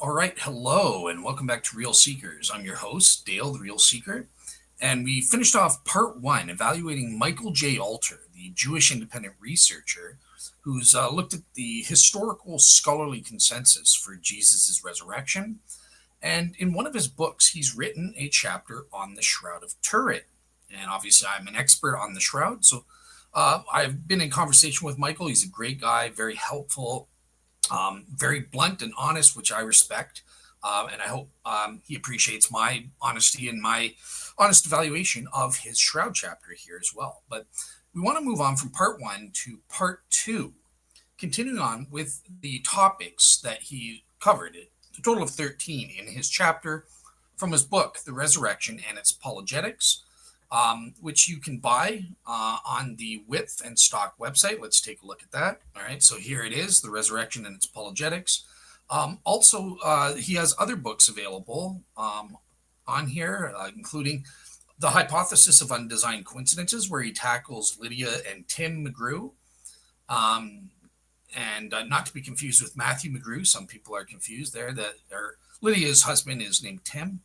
All right, hello, and welcome back to Real Seekers. I'm your host, Dale, the Real Seeker, and we finished off part one, evaluating Michael J. Alter, the Jewish independent researcher who's looked at the historical scholarly consensus for Jesus' resurrection. And in one of his books, he's written a chapter on the Shroud of Turin. And obviously, I'm an expert on the Shroud, so I've been in conversation with Michael. He's a great guy, very helpful, very blunt and honest, which I respect. And I hope he appreciates my honesty and my honest evaluation of his Shroud chapter here as well. But we want to move on from part one to part two, continuing on with the topics that he covered, a total of 13 in his chapter from his book, The Resurrection and Its Apologetics, which you can buy on the Width and Stock website. Let's take a look at that. All right, so here it is, The Resurrection and Its Apologetics. Also, he has other books available on here, including The Hypothesis of Undesigned Coincidences, where he tackles Lydia and Tim McGrew. And not to be confused with Matthew McGrew. Some people are confused there. Lydia's husband is named Tim.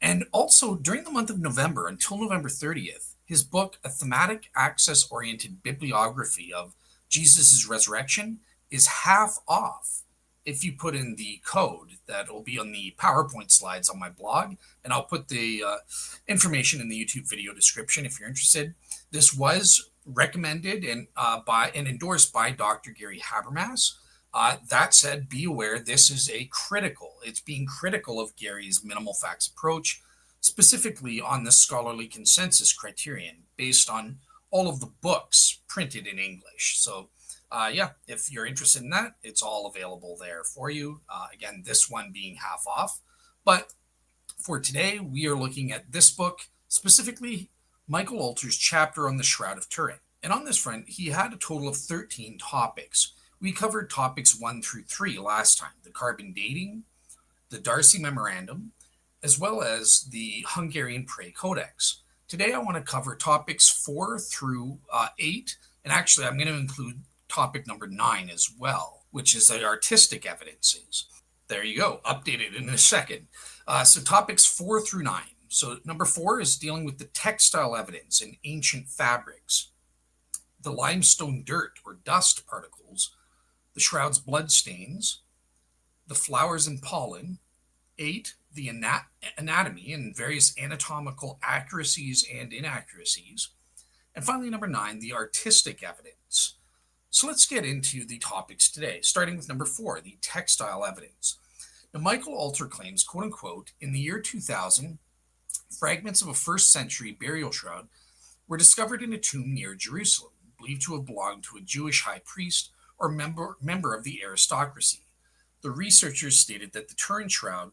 And also, during the month of November, until November 30th, his book, A Thematic Access-Oriented Bibliography of Jesus' Resurrection, is half off if you put in the code that will be on the PowerPoint slides on my blog. And I'll put the information in the YouTube video description if you're interested. This was recommended and endorsed by Dr. Gary Habermas. That said, be aware this is it's being critical of Gary's minimal facts approach, specifically on the scholarly consensus criterion based on all of the books printed in English. So if you're interested in that, it's all available there for you. Again, this one being half off. But for today, we are looking at this book, specifically Michael Alter's chapter on the Shroud of Turin. And on this front, he had a total of 13 topics. We covered topics 1 through 3 last time, the carbon dating, the Darcy Memorandum, as well as the Hungarian Prey Codex. Today, I want to cover topics 4 through 8, and actually, I'm going to include topic number 9 as well, which is the artistic evidences. There you go, updated in a second. So topics 4 through 9. So number 4 is dealing with the textile evidence in ancient fabrics, the limestone dirt or dust particles, the shroud's bloodstains, the flowers and pollen. 8, the anatomy and various anatomical accuracies and inaccuracies. And finally, number 9, the artistic evidence. So let's get into the topics today, starting with number 4, the textile evidence. Now, Michael Alter claims, quote unquote, in the year 2000, fragments of a first century burial shroud were discovered in a tomb near Jerusalem, believed to have belonged to a Jewish high priest or member of the aristocracy. The researchers stated that the Turin shroud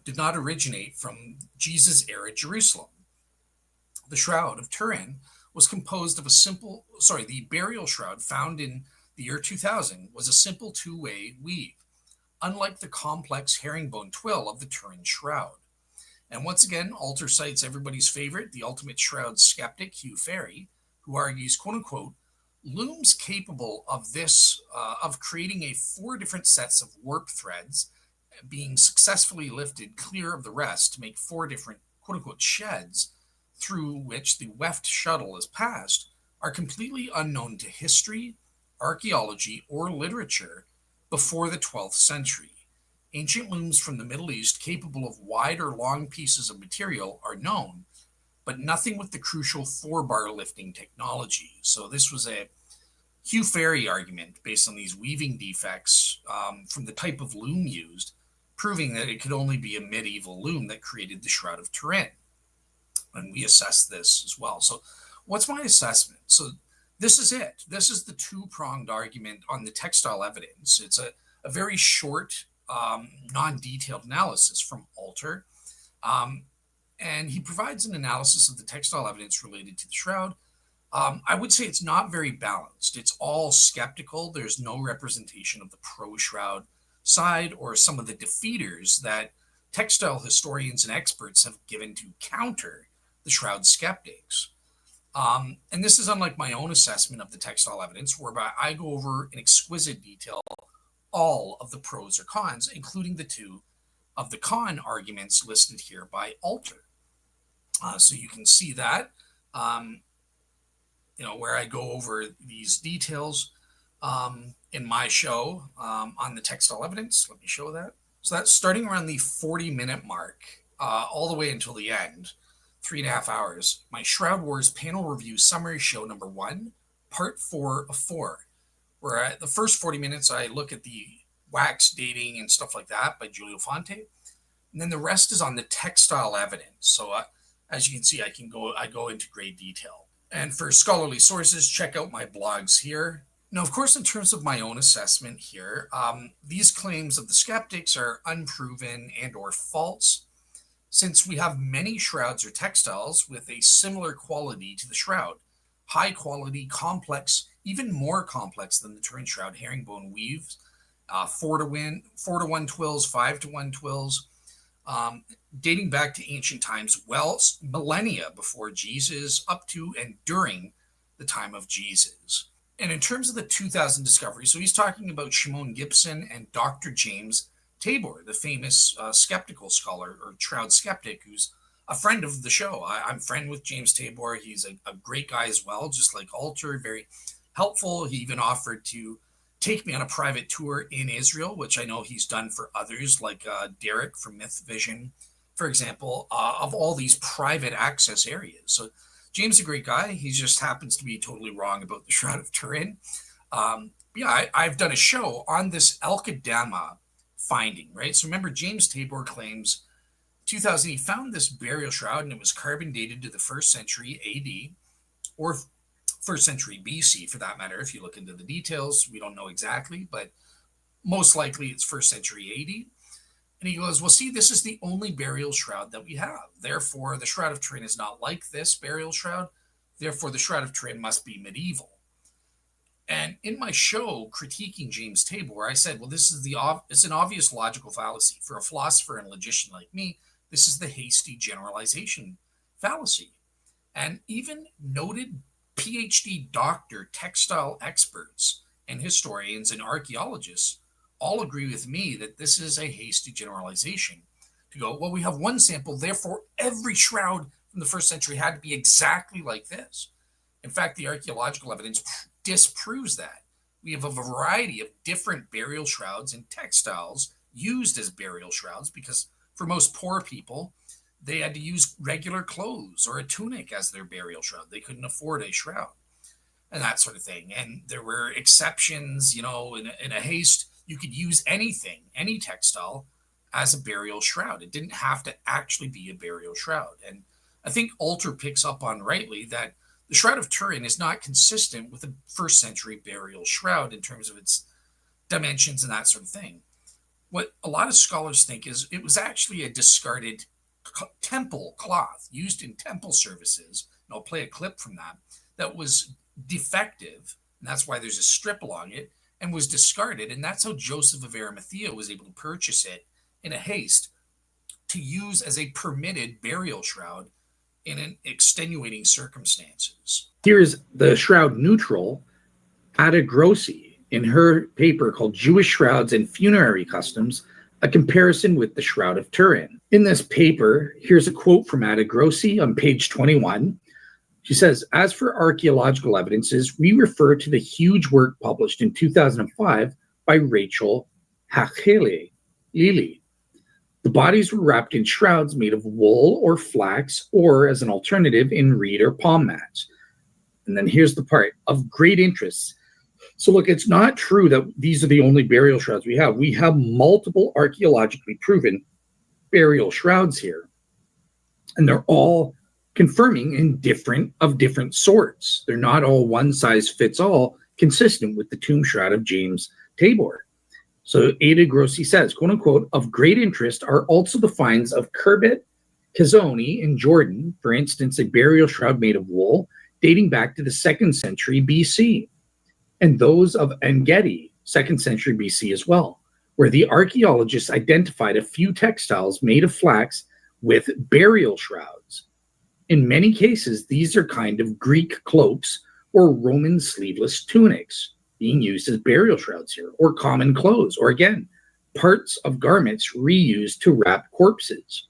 did not originate from Jesus-era Jerusalem. The Shroud of Turin was composed of the burial shroud found in the year 2000 was a simple two-way weave, unlike the complex herringbone twill of the Turin shroud. And once again, Alter cites everybody's favorite, the ultimate shroud skeptic, Hugh Ferry, who argues, quote unquote, looms capable of of creating 4 different sets of warp threads being successfully lifted clear of the rest to make 4 different, quote unquote, sheds through which the weft shuttle is passed are completely unknown to history, archaeology, or literature before the 12th century. Ancient looms from the Middle East capable of wide or long pieces of material are known, but nothing with the crucial 4-bar lifting technology. So this was a Hugh Ferry argument based on these weaving defects from the type of loom used, proving that it could only be a medieval loom that created the Shroud of Turin. And we assessed this as well. So what's my assessment? So this is it. This is the 2-pronged argument on the textile evidence. It's a very short, non-detailed analysis from Alter. And he provides an analysis of the textile evidence related to the shroud. I would say it's not very balanced. It's all skeptical. There's no representation of the pro-shroud side or some of the defeaters that textile historians and experts have given to counter the shroud skeptics. And this is unlike my own assessment of the textile evidence, whereby I go over in exquisite detail all of the pros or cons, including the two of the con arguments listed here by Alter. So you can see that, where I go over these details in my show on the textile evidence. Let me show that. So that's starting around the 40-minute mark, all the way until the end, 3.5 hours. My Shroud Wars panel review summary show number 1, part 4 of 4, where the first 40 minutes I look at the wax dating and stuff like that by Giulio Fonte, and then the rest is on the textile evidence. So as you can see, I go into great detail. And for scholarly sources, check out my blogs here. Now, of course, in terms of my own assessment here, these claims of the skeptics are unproven and or false, since we have many shrouds or textiles with a similar quality to the shroud. High quality, complex, even more complex than the Turin shroud herringbone weaves, 4-to-1 twills, 5-to-1 twills, dating back to ancient times, well, millennia before Jesus, up to and during the time of Jesus. And in terms of the 2000 discovery, so he's talking about Shimon Gibson and Dr. James Tabor, the famous skeptical scholar or shroud skeptic, who's a friend of the show. I'm friend with James Tabor. He's a great guy as well, just like Alter, very helpful. He even offered to take me on a private tour in Israel, which I know he's done for others, like Derek from Myth Vision, for example, of all these private access areas. So James is a great guy. He just happens to be totally wrong about the Shroud of Turin. I've done a show on this El Kadama finding, right? So remember, James Tabor claims 2000, he found this burial shroud and it was carbon dated to the 1st century AD or 1st century BC for that matter. If you look into the details, we don't know exactly, but most likely it's 1st century AD. And he goes, well, see, this is the only burial shroud that we have. Therefore, the Shroud of Turin is not like this burial shroud. Therefore, the Shroud of Turin must be medieval. And in my show critiquing James Tabor, I said, well, it's an obvious logical fallacy. For a philosopher and logician like me, this is the hasty generalization fallacy. And even noted PhD doctor textile experts and historians and archaeologists all agree with me that this is a hasty generalization to go, well, we have one sample, therefore every shroud from the 1st century had to be exactly like this. In fact, the archaeological evidence disproves that. We have a variety of different burial shrouds and textiles used as burial shrouds because for most poor people, they had to use regular clothes or a tunic as their burial shroud. They couldn't afford a shroud and that sort of thing. And there were exceptions, in a haste. You could use anything, any textile, as a burial shroud. It didn't have to actually be a burial shroud. And I think Alter picks up on rightly that the Shroud of Turin is not consistent with a 1st century burial shroud in terms of its dimensions and that sort of thing. What a lot of scholars think is it was actually a discarded temple cloth used in temple services. And I'll play a clip from that was defective. And that's why there's a strip along it. And was discarded, and that's how Joseph of Arimathea was able to purchase it in a haste to use as a permitted burial shroud in an extenuating circumstances. Here's the shroud neutral, Ada Grossi, in her paper called Jewish Shrouds and Funerary Customs, a comparison with the Shroud of Turin. In this paper, here's a quote from Ada Grossi on page 21. She says, as for archaeological evidences, we refer to the huge work published in 2005 by Rachel Hachele Lili. The bodies were wrapped in shrouds made of wool or flax, or as an alternative, in reed or palm mats. And then here's the part of great interest. So look, it's not true that these are the only burial shrouds we have. We have multiple archaeologically proven burial shrouds here. And they're all confirming in different sorts. They're not all one size fits all, consistent with the tomb shroud of James Tabor. So Ada Grossi says, quote unquote, of great interest are also the finds of Khirbet Kazoni in Jordan, for instance, a burial shroud made of wool dating back to the 2nd century BC, and those of En-Gedi, 2nd century BC as well, where the archaeologists identified a few textiles made of flax with burial shrouds. In many cases, these are kind of Greek cloaks or Roman sleeveless tunics. being used as burial shrouds here, or common clothes, or again, parts of garments reused to wrap corpses.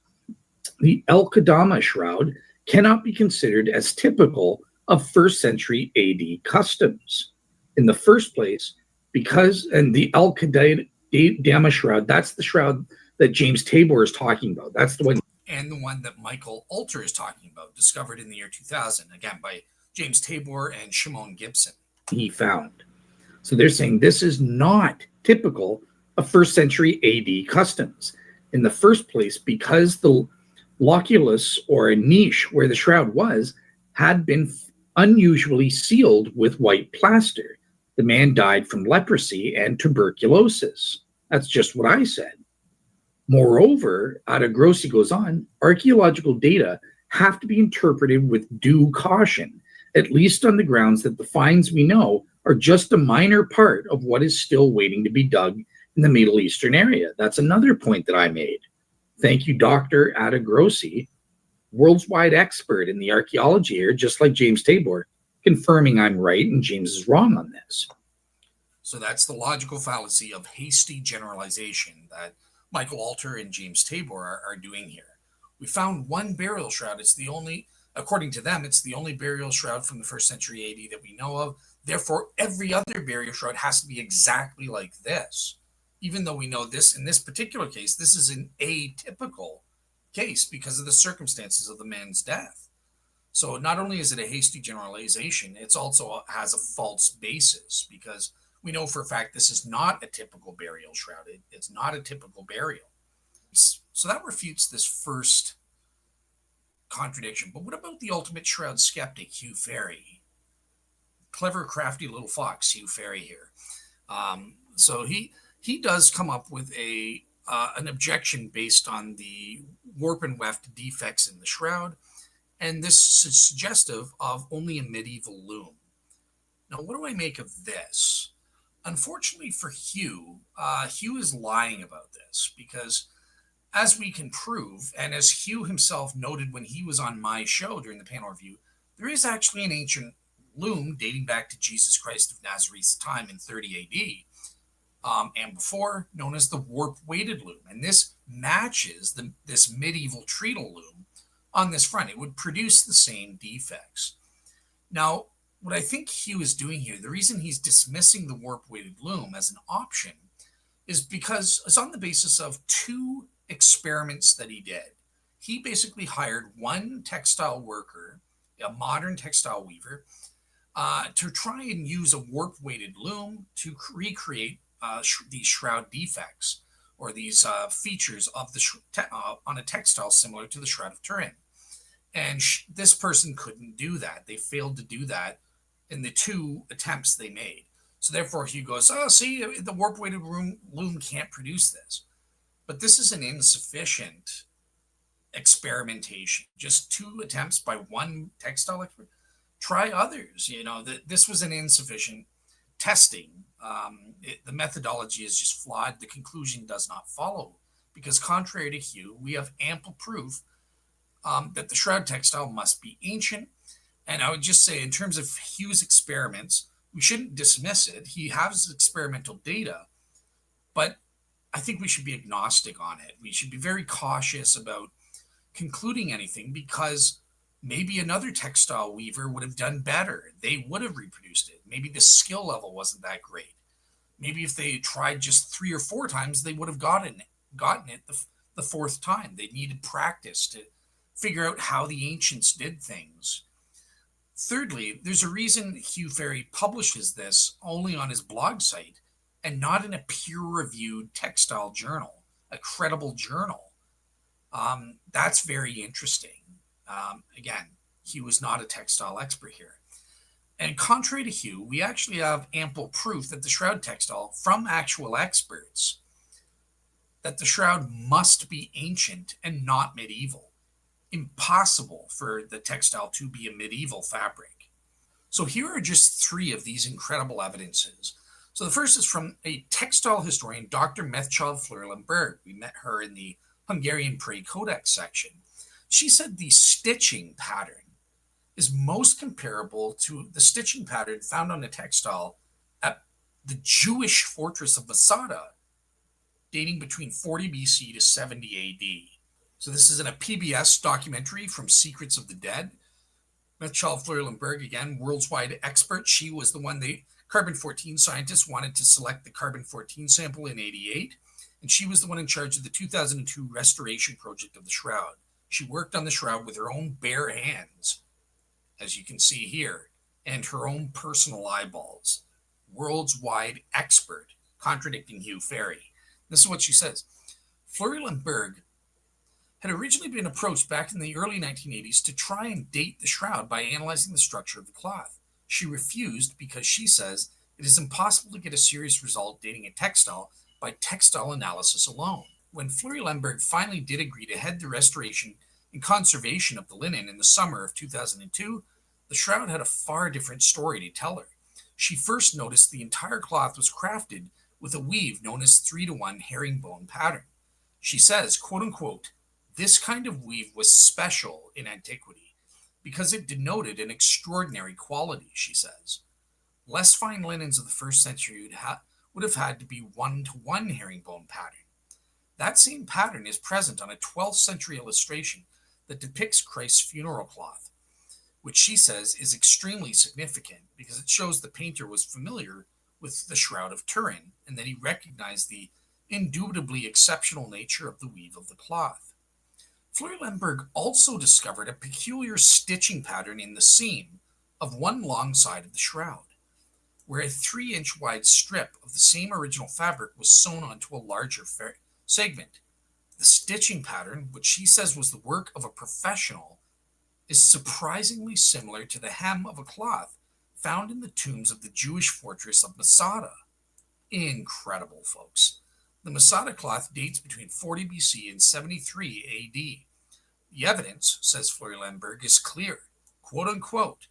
The El Qadama shroud cannot be considered as typical of first century AD customs. In the first place, and the El Qadama shroud, that's the shroud that James Tabor is talking about. That's the one. And the one that Michael Alter is talking about, discovered in the year 2000, again by James Tabor and Shimon Gibson. He found. So they're saying this is not typical of first century AD customs. In the first place, because the loculus, or a niche where the shroud was, had been unusually sealed with white plaster. The man died from leprosy and tuberculosis. That's just what I said. Moreover, Grossi goes on, archaeological data have to be interpreted with due caution, at least on the grounds that the finds we know are just a minor part of what is still waiting to be dug in the Middle Eastern area. That's another point that I made. Thank you, Dr. Grossi, worldwide expert in the archaeology here, just like James Tabor, confirming I'm right and James is wrong on this. So that's the logical fallacy of hasty generalization that Michael Alter and James Tabor are doing here. We found one burial shroud. It's the only, according to them, it's the only burial shroud from the first century AD that we know of. Therefore, every other burial shroud has to be exactly like this. Even though we know this, in this particular case, this is an atypical case because of the circumstances of the man's death. So not only is it a hasty generalization, it's also has a false basis because we know for a fact this is not a typical burial shroud. It's not a typical burial. So that refutes this first contradiction. But what about the ultimate shroud skeptic, Hugh Ferry? Clever, crafty little fox, Hugh Ferry here. So he does come up with an objection based on the warp and weft defects in the shroud, and this is suggestive of only a medieval loom. Now, what do I make of this? Unfortunately for Hugh, Hugh is lying about this because, as we can prove, and as Hugh himself noted when he was on my show during the panel review, there is actually an ancient loom dating back to Jesus Christ of Nazareth's time in 30 AD. And before, known as the warp-weighted loom. And this matches this medieval treadle loom on this front. It would produce the same defects. Now, what I think Hugh is doing here, the reason he's dismissing the warp-weighted loom as an option is because it's on the basis of two experiments that he did. He basically hired one textile worker, a modern textile weaver, to try and use a warp-weighted loom to recreate these shroud defects or these features of on a textile similar to the Shroud of Turin. And this person couldn't do that. They failed to do that in the two attempts they made. So therefore, Hugh goes, oh, see, the warp-weighted loom can't produce this. But this is an insufficient experimentation. Just two attempts by one textile expert. Try others. This was an insufficient testing. The methodology is just flawed. The conclusion does not follow because, contrary to Hugh, we have ample proof that the shroud textile must be ancient. And I would just say, in terms of Hugh's experiments, we shouldn't dismiss it. He has experimental data, but I think we should be agnostic on it. We should be very cautious about concluding anything because maybe another textile weaver would have done better. They would have reproduced it. Maybe the skill level wasn't that great. Maybe if they tried just 3 or 4 times, they would have gotten it the fourth time. They needed practice to figure out how the ancients did things. Thirdly, there's a reason Hugh Ferry publishes this only on his blog site and not in a peer-reviewed textile journal, a credible journal. That's very interesting. Again, Hugh is not a textile expert here. And contrary to Hugh, we actually have ample proof that the shroud textile, from actual experts, that the shroud must be ancient and not medieval. Impossible for the textile to be a medieval fabric. So here are just 3 of these incredible evidences. So the first is from a textile historian, Dr. Methchild Fleur-Lemberg. We met her in the Hungarian Prey Codex section. She said the stitching pattern is most comparable to the stitching pattern found on a textile at the Jewish fortress of Masada, dating between 40 BC to 70 AD. So this is in a PBS documentary from Secrets of the Dead. Methchild Fleury-Limburg, again, worldwide expert. She was the one, the carbon-14 scientists wanted to select the carbon-14 sample in 88, and she was the one in charge of the 2002 restoration project of the shroud. She worked on the shroud with her own bare hands, as you can see here, and her own personal eyeballs. Worldwide expert, contradicting Hugh Ferry. This is what she says. Fleury-Limburg had originally been approached back in the early 1980s to try and date the shroud by analyzing the structure of the cloth. She refused because she says it is impossible to get a serious result dating a textile by textile analysis alone. When Fleury-Limburg finally did agree to head the restoration and conservation of the linen in the summer of 2002, the shroud had a far different story to tell her. She first noticed the entire cloth was crafted with a weave known as 3-to-1 herringbone pattern. She says, quote unquote, this kind of weave was special in antiquity because it denoted an extraordinary quality, she says. Less fine linens of the first century would have had to be 1-to-1 herringbone pattern. That same pattern is present on a 12th century illustration that depicts Christ's funeral cloth, which she says is extremely significant because it shows the painter was familiar with the Shroud of Turin and that he recognized the indubitably exceptional nature of the weave of the cloth. Fleury-Limburg also discovered a peculiar stitching pattern in the seam of one long side of the shroud, where a 3-inch wide strip of the same original fabric was sewn onto a larger segment. The stitching pattern, which she says was the work of a professional, is surprisingly similar to the hem of a cloth found in the tombs of the Jewish fortress of Masada. Incredible, folks. The Masada cloth dates between 40 BC and 73 AD. The evidence, says Fleury-Limburg, is clear. Quote unquote,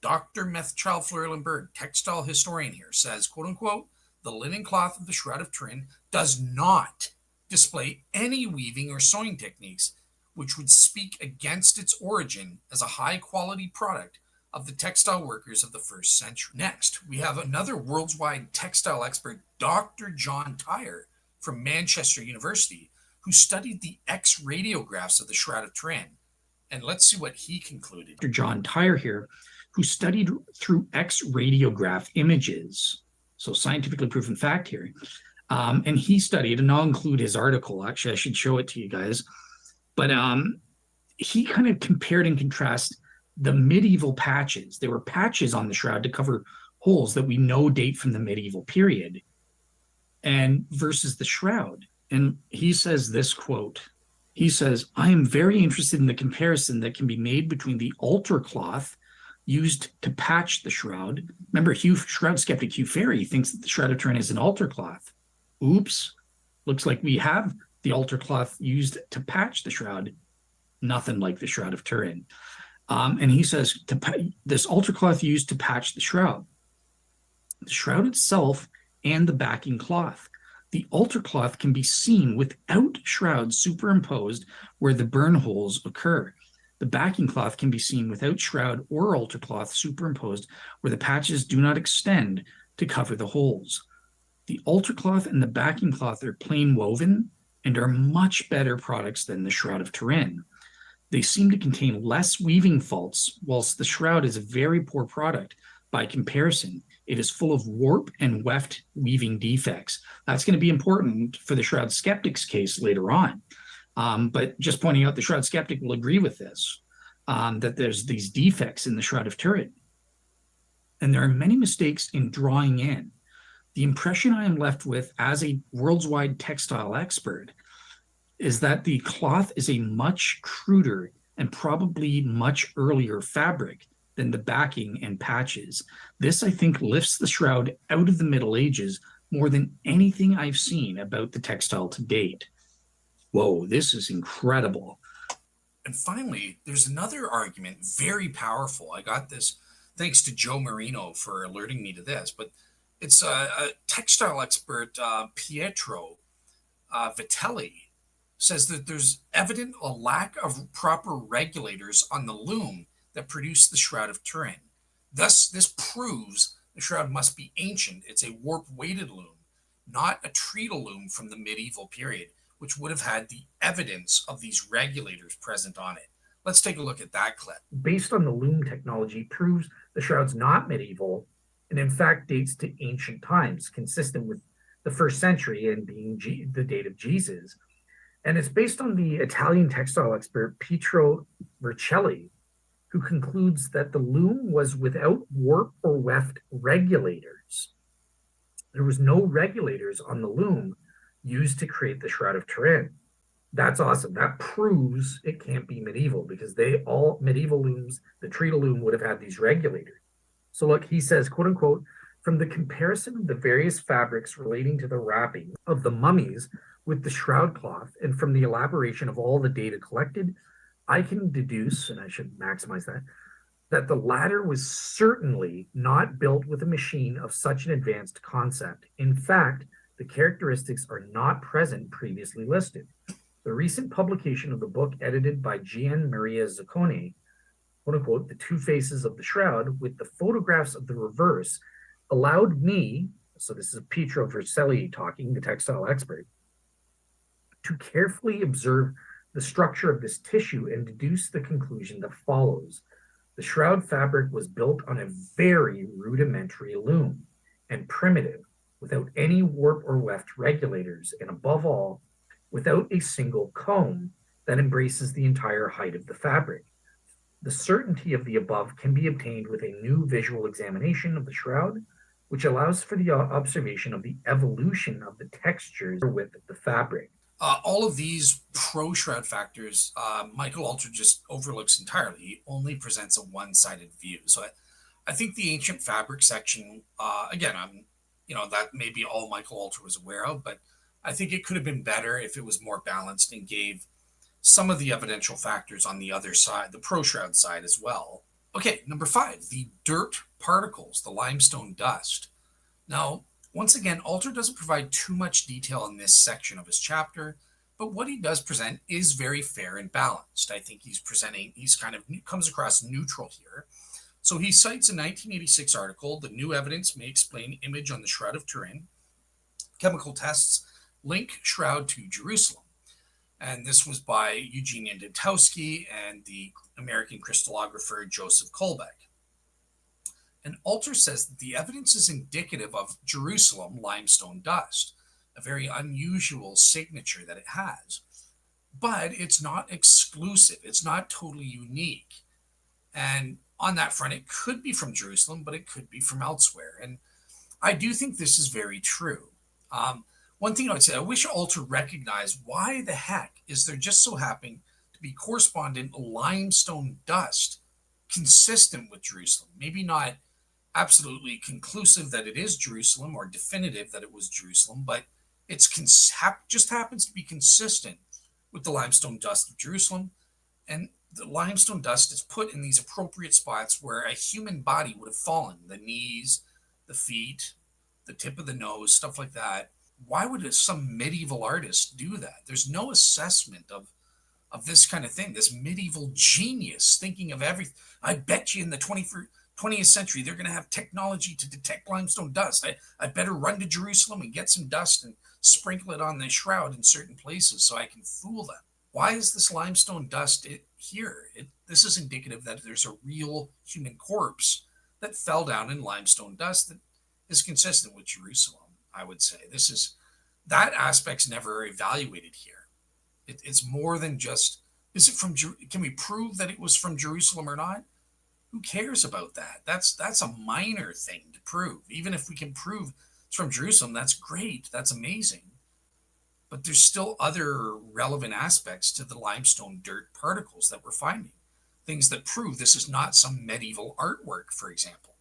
Dr. Methchild Fleury-Limburg, textile historian here, says, quote unquote, the linen cloth of the Shroud of Turin does not display any weaving or sewing techniques which would speak against its origin as a high-quality product of the textile workers of the first century. Next, we have another worldwide textile expert, Dr. John Tyre from Manchester University, who studied the X radiographs of the Shroud of Turin. And let's see what he concluded. Dr. John Tyre here, who studied through X radiograph images, so scientifically proven fact here. And he studied, and I'll include his article, actually, I should show it to you guys. But he kind of compared and contrasted the medieval patches. There were patches on the shroud to cover holes that we know date from the medieval period, and versus the shroud. And he says this quote, he says, I am very interested in the comparison that can be made between the altar cloth used to patch the shroud. Remember, shroud skeptic Hugh Ferry thinks that the Shroud of Turin is an altar cloth. Oops, looks like we have the altar cloth used to patch the shroud. Nothing like the Shroud of Turin. And he says, this altar cloth used to patch the shroud itself and the backing cloth. The altar cloth can be seen without shroud superimposed where the burn holes occur. The backing cloth can be seen without shroud or altar cloth superimposed where the patches do not extend to cover the holes. The altar cloth and the backing cloth are plain woven and are much better products than the Shroud of Turin. They seem to contain less weaving faults, whilst the shroud is a very poor product. By comparison, it is full of warp and weft weaving defects. That's going to be important for the Shroud Skeptic's case later on. But just pointing out, the Shroud Skeptic will agree with this, that there's these defects in the Shroud of Turin. And there are many mistakes in drawing in. The impression I am left with as a worldwide textile expert is that the cloth is a much cruder and probably much earlier fabric than the backing and patches. This, I think, lifts the shroud out of the Middle Ages more than anything I've seen about the textile to date. Whoa, this is incredible. And finally, there's another argument, very powerful. I got this thanks to Joe Marino for alerting me to this, but it's a textile expert, Pietro Vitelli, says that there's evident a lack of proper regulators on the loom that produced the Shroud of Turin. Thus, this proves The shroud must be ancient. It's a warp-weighted loom, not a treacle loom from the medieval period, which would have had the evidence of these regulators present on it. Let's take a look at that clip. Based on the loom technology, proves the shroud's not medieval and in fact dates to ancient times, consistent with the first century and being the date of Jesus. And it's based on the Italian textile expert Pietro Vercelli, who concludes that the loom was without warp or weft regulators. There was no regulators on the loom used to create the Shroud of Turin. That's awesome. That proves it can't be medieval because all medieval looms, the treacle loom would have had these regulators. So look, he says, quote unquote, from the comparison of the various fabrics relating to the wrapping of the mummies with the shroud cloth, and from the elaboration of all the data collected, I can deduce, and I should maximize that the latter was certainly not built with a machine of such an advanced concept. In fact, the characteristics are not present previously listed. The recent publication of the book edited by Gian Maria Zaccone, quote unquote, The Two Faces of the Shroud, with the photographs of the reverse, allowed me, so this is Pietro Vercelli talking, the textile expert, to carefully observe the structure of this tissue and deduce the conclusion that follows. The shroud fabric was built on a very rudimentary loom and primitive, without any warp or weft regulators, and above all, without a single comb that embraces the entire height of the fabric. The certainty of the above can be obtained with a new visual examination of the shroud, which allows for the observation of the evolution of the textures with the fabric. All of these pro-shroud factors, Michael Alter just overlooks entirely. He only presents a one-sided view. So I think the ancient fabric section, again, that may be all Michael Alter was aware of, but I think it could have been better if it was more balanced and gave some of the evidential factors on the other side, the pro-shroud side as well. Okay, number 5, the dirt particles, the limestone dust. Now, once again, Alter doesn't provide too much detail in this section of his chapter, but what he does present is very fair and balanced. I think he's comes across neutral here. So he cites a 1986 article, The New Evidence May Explain Image on the Shroud of Turin. Chemical tests link shroud to Jerusalem. And this was by Eugene Dentowski and the American crystallographer Joseph Kolbeck. And Alter says that the evidence is indicative of Jerusalem limestone dust, a very unusual signature that it has. But it's not exclusive. It's not totally unique. And on that front, it could be from Jerusalem, but it could be from elsewhere. And I do think this is very true. One thing I would say, I wish Alter recognized why the heck is there just so happening to be correspondent limestone dust consistent with Jerusalem. Maybe not absolutely conclusive that it is Jerusalem or definitive that it was Jerusalem, but it's just happens to be consistent with the limestone dust of Jerusalem. And the limestone dust is put in these appropriate spots where a human body would have fallen, the knees, the feet, the tip of the nose, stuff like that. Why would some medieval artist do that? There's no assessment of this kind of thing, this medieval genius thinking of everything. I bet you in the 20th century, they're going to have technology to detect limestone dust. I better run to Jerusalem and get some dust and sprinkle it on the shroud in certain places so I can fool them. Why is this limestone dust here? This is indicative that there's a real human corpse that fell down in limestone dust that is consistent with Jerusalem, I would say. That aspect's never evaluated here. It's more than just, can we prove that it was from Jerusalem or not? Who cares about that? That's a minor thing to prove. Even if we can prove it's from Jerusalem, that's great. That's amazing. But there's still other relevant aspects to the limestone dirt particles that we're finding. Things that prove this is not some medieval artwork, for example.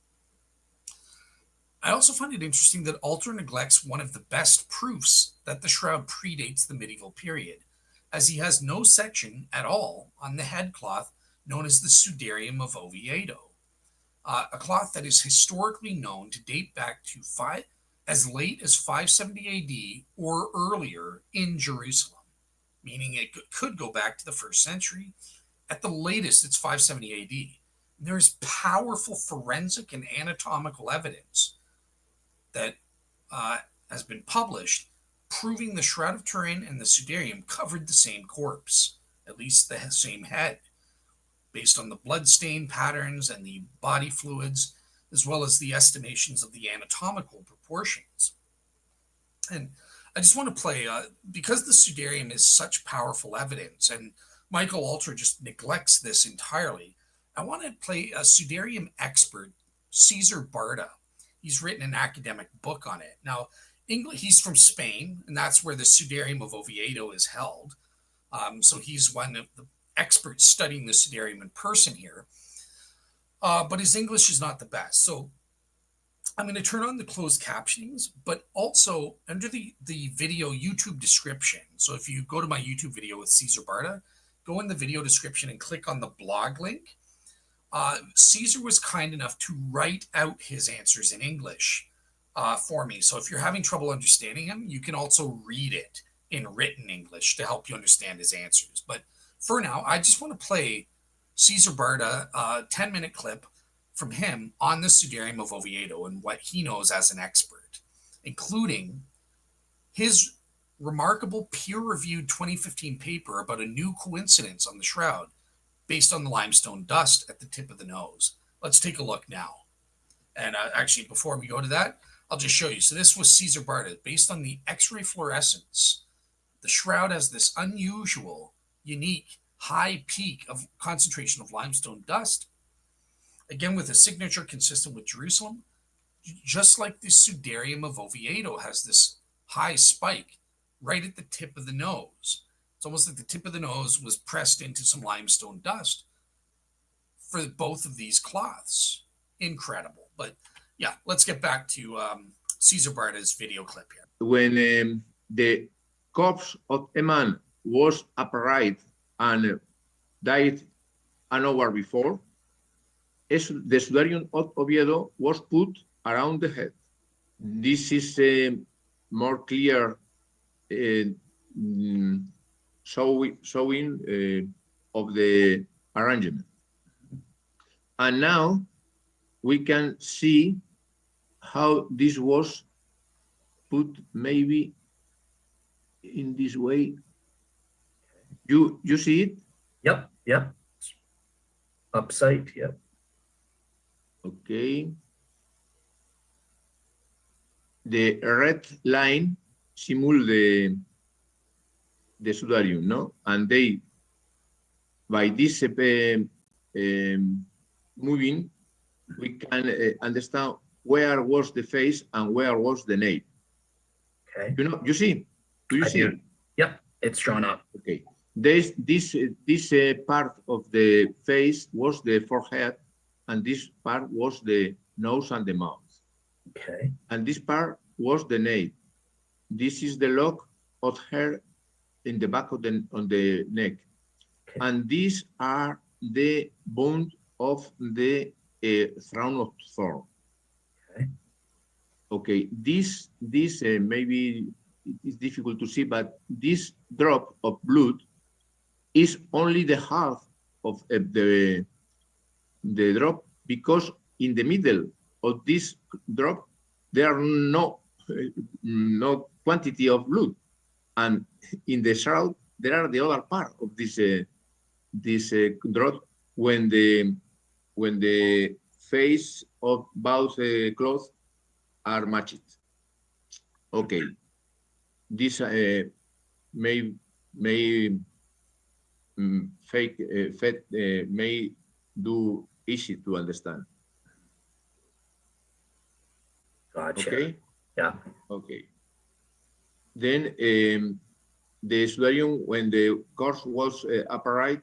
I also find it interesting that Alter neglects one of the best proofs that the shroud predates the medieval period, as he has no section at all on the headcloth known as the Sudarium of Oviedo, a cloth that is historically known to date back to as late as 570 AD or earlier in Jerusalem, meaning it could go back to the first century. At the latest, it's 570 AD. There's powerful forensic and anatomical evidence that has been published proving the Shroud of Turin and the Sudarium covered the same corpse, at least the same head, based on the bloodstain patterns and the body fluids, as well as the estimations of the anatomical proportions. And I just want to play, because the Sudarium is such powerful evidence, and Michael Alter just neglects this entirely, I want to play a Sudarium expert, Cesar Barta. He's written an academic book on it. Now, he's from Spain, and that's where the Sudarium of Oviedo is held. So he's one of the experts studying the Sudarium in person here. But his English is not the best. So I'm going to turn on the closed captionings, but also under the video YouTube description. So if you go to my YouTube video with Cesar Barta, go in the video description and click on the blog link. Cesar was kind enough to write out his answers in English for me. So if you're having trouble understanding him, you can also read it in written English to help you understand his answers. But for now, I just want to play Cesar Barta, a 10-minute clip from him on the Sudarium of Oviedo and what he knows as an expert, including his remarkable peer-reviewed 2015 paper about a new coincidence on the shroud based on the limestone dust at the tip of the nose. Let's take a look now. And actually, before we go to that, I'll just show you. So this was Cesar Barta. Based on the X-ray fluorescence, the shroud has this unusual, unique, high peak of concentration of limestone dust, again with a signature consistent with Jerusalem, just like the Sudarium of Oviedo has this high spike right at the tip of the nose. It's almost like the tip of the nose was pressed into some limestone dust for both of these cloths. Incredible. But yeah, let's get back to Cesar Barta's video clip here. When the corpse of a man was apparent and died an hour before, the Sudarium of Oviedo was put around the head. This is a more clear showing of the arrangement. And now we can see how this was put maybe in this way. You see it? Yep. Upside, yep. Okay. The red line simulates the Sudarium, no? And they, by this moving, we can understand where was the face and where was the nape. Okay. You see? Do you see? Yep, it's drawn up. Okay. This part of the face was the forehead, and this part was the nose and the mouth. Okay. And this part was the nape. This is the lock of hair in the back of on the neck. Okay. And these are the bones of the crown of thorn. Okay. Okay. This maybe it's difficult to see, but this drop of blood is only the half of the drop, because in the middle of this drop there are no quantity of blood, and in the shroud there are the other part of this drop when the face of both clothes are matched. Okay, this may do easy to understand. Gotcha. Okay. Yeah. Okay. Then the Sudarium, when the corpse was upright,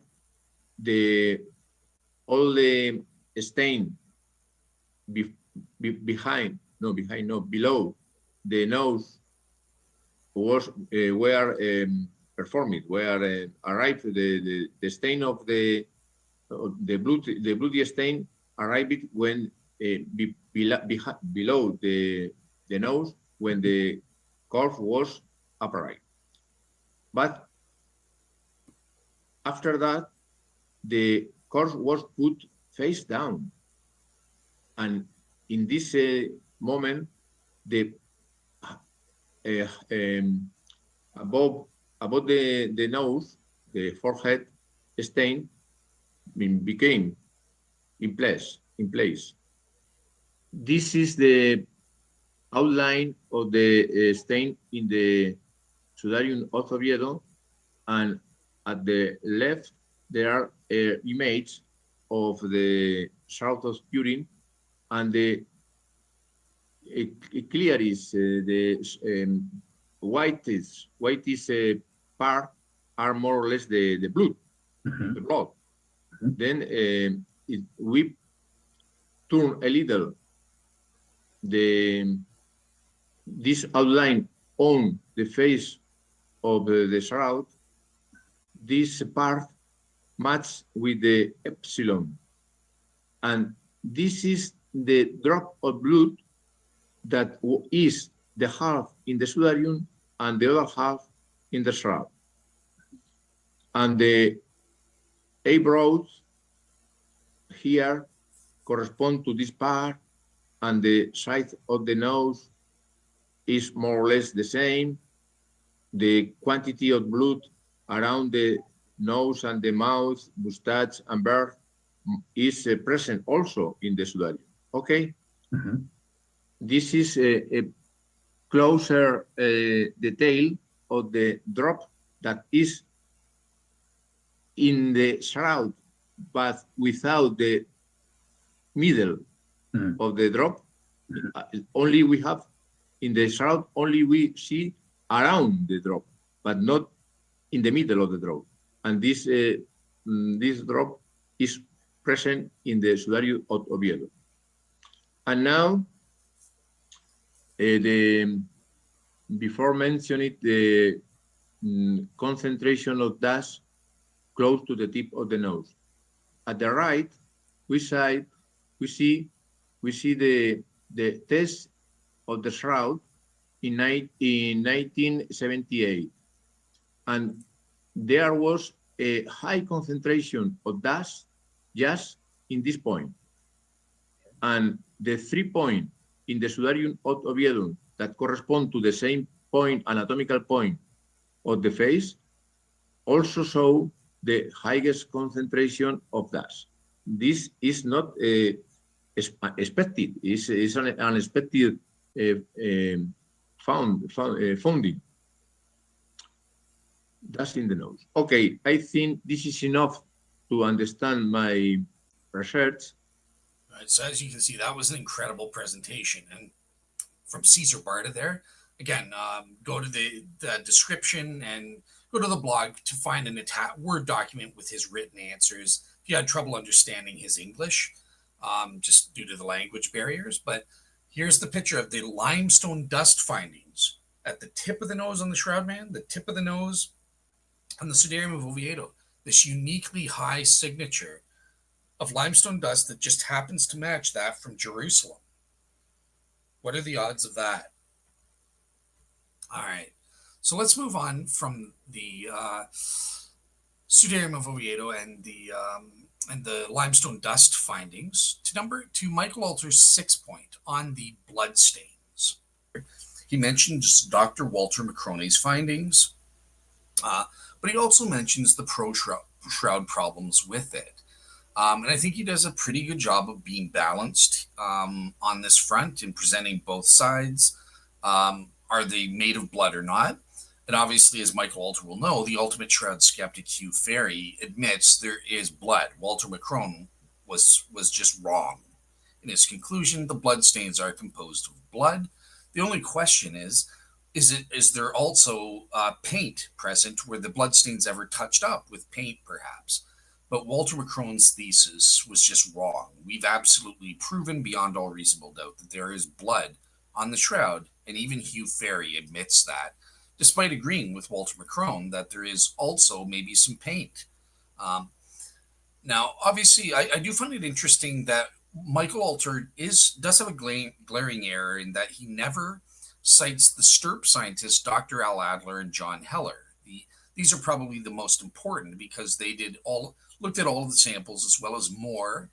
all the stain below the nose was performed, where arrived the stain of the bloody stain arrived when below the nose, when the corpse was upright. But after that, the corpse was put face down. And in this moment, the above the nose, the forehead stain became in place. This is the outline of the stain in the Sudarium of Oviedo, and at the left there are images of the Shroud of Turin, and the clear is the whitest part are more or less the blood, the blood. Then we turn a little this outline on the face of the shroud. This part matches with the epsilon, and this is the drop of blood that is the half in the Sudarium and the other half in the shroud. And the eyebrows here correspond to this part, and the side of the nose is more or less the same. The quantity of blood around the nose and the mouth, mustache, and beard is present also in the Sudarium. Okay? This is a closer detail of the drop that is in the shroud, but without the middle of the drop. Only we have in the shroud, only we see around the drop, but not in the middle of the drop. And this drop is present in the Sudarium of Oviedo. And now, before mentioning the concentration of dust close to the tip of the nose. At the right, we see the test of the shroud in 1978, and there was a high concentration of dust just in this point, and the 3 points in the Sudarium of Oviedo that correspond to the same point, anatomical point of the face, also show the highest concentration of dust. This is not expected; it's an unexpected finding. Dust in the nose. Okay, I think this is enough to understand my research. Right, so as you can see, that was an incredible presentation, and from Caesar Barta there. Again, go to the description and go to the blog to find an Word document with his written answers. If you had trouble understanding his English, just due to the language barriers. But here's the picture of the limestone dust findings at the tip of the nose on the shroud man, the tip of the nose on the Sudarium of Oviedo. This uniquely high signature of limestone dust that just happens to match that from Jerusalem. What are the odds of that? All right, so let's move on from the Sudarium of Oviedo and the limestone dust findings to Michael Alter's 6 point on the bloodstains. He mentions Dr. Walter Macrone's findings, but he also mentions the pro-shroud problems with it. And I think he does a pretty good job of being balanced on this front in presenting both sides. Are they made of blood or not? And obviously, as Michael Alter will know, the ultimate shroud skeptic Hugh Ferry admits there is blood. Walter Macrone was just wrong in his conclusion. The bloodstains are composed of blood. The only question is there also paint present? Were the bloodstains ever touched up with paint, perhaps? But Walter Macrone's thesis was just wrong. We've absolutely proven beyond all reasonable doubt that there is blood on the shroud, and even Hugh Ferry admits that, despite agreeing with Walter Macrone that there is also maybe some paint. Now, obviously, I do find it interesting that Michael Alter does have a glaring error in that he never cites the STURP scientists Dr. Al Adler and John Heller. These are probably the most important because they looked at all of the samples as well as more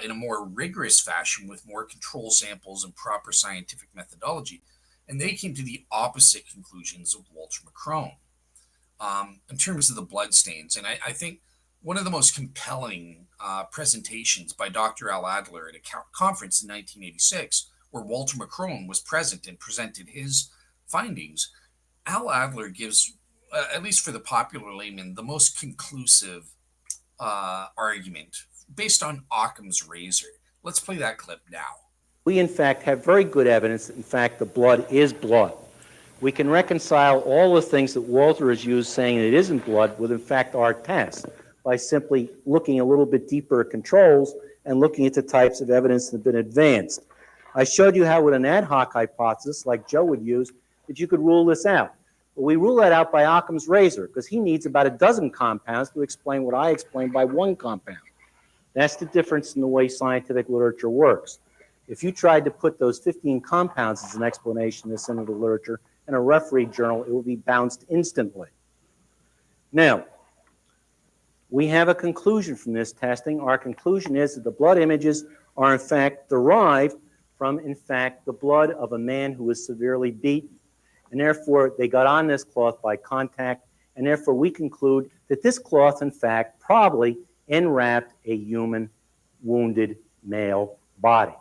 in a more rigorous fashion with more control samples and proper scientific methodology. And they came to the opposite conclusions of Walter McCrone in terms of the bloodstains. And I think one of the most compelling presentations by Dr. Al Adler at a conference in 1986, where Walter McCrone was present and presented his findings, Al Adler gives, at least for the popular layman, the most conclusive argument based on Occam's razor. Let's play that clip now. We, in fact, have very good evidence that, in fact, the blood is blood. We can reconcile all the things that Walter has used saying it isn't blood with, in fact, our test by simply looking a little bit deeper at controls and looking at the types of evidence that have been advanced. I showed you how with an ad hoc hypothesis, like Joe would use, that you could rule this out. But we rule that out by Occam's razor because he needs about a dozen compounds to explain what I explained by one compound. That's the difference in the way scientific literature works. If you tried to put those 15 compounds as an explanation in this into the literature in a referee journal, it would be bounced instantly. Now, we have a conclusion from this testing. Our conclusion is that the blood images are in fact derived from, in fact, the blood of a man who was severely beaten. And therefore, they got on this cloth by contact, and therefore we conclude that this cloth, in fact, probably enwrapped a human wounded male body,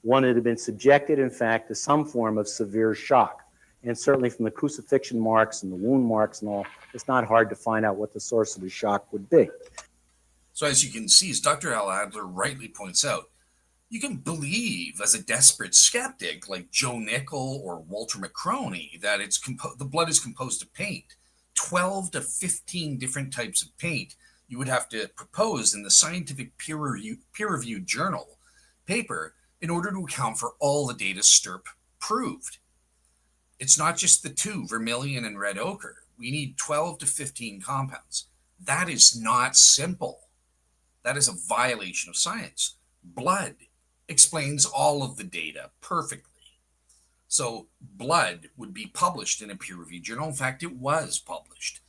one that had been subjected, in fact, to some form of severe shock. And certainly from the crucifixion marks and the wound marks and all, it's not hard to find out what the source of the shock would be. So as you can see, as Dr. Al Adler rightly points out, you can believe as a desperate skeptic like Joe Nickel or Walter McCrone that the blood is composed of paint. 12 to 15 different types of paint you would have to propose in the scientific peer-reviewed journal paper in order to account for all the data Stirp proved. It's not just the two, vermilion and red ochre. We need 12 to 15 compounds. That is not simple. That is a violation of science. Blood explains all of the data perfectly. So blood would be published in a peer-reviewed journal. In fact, it was published.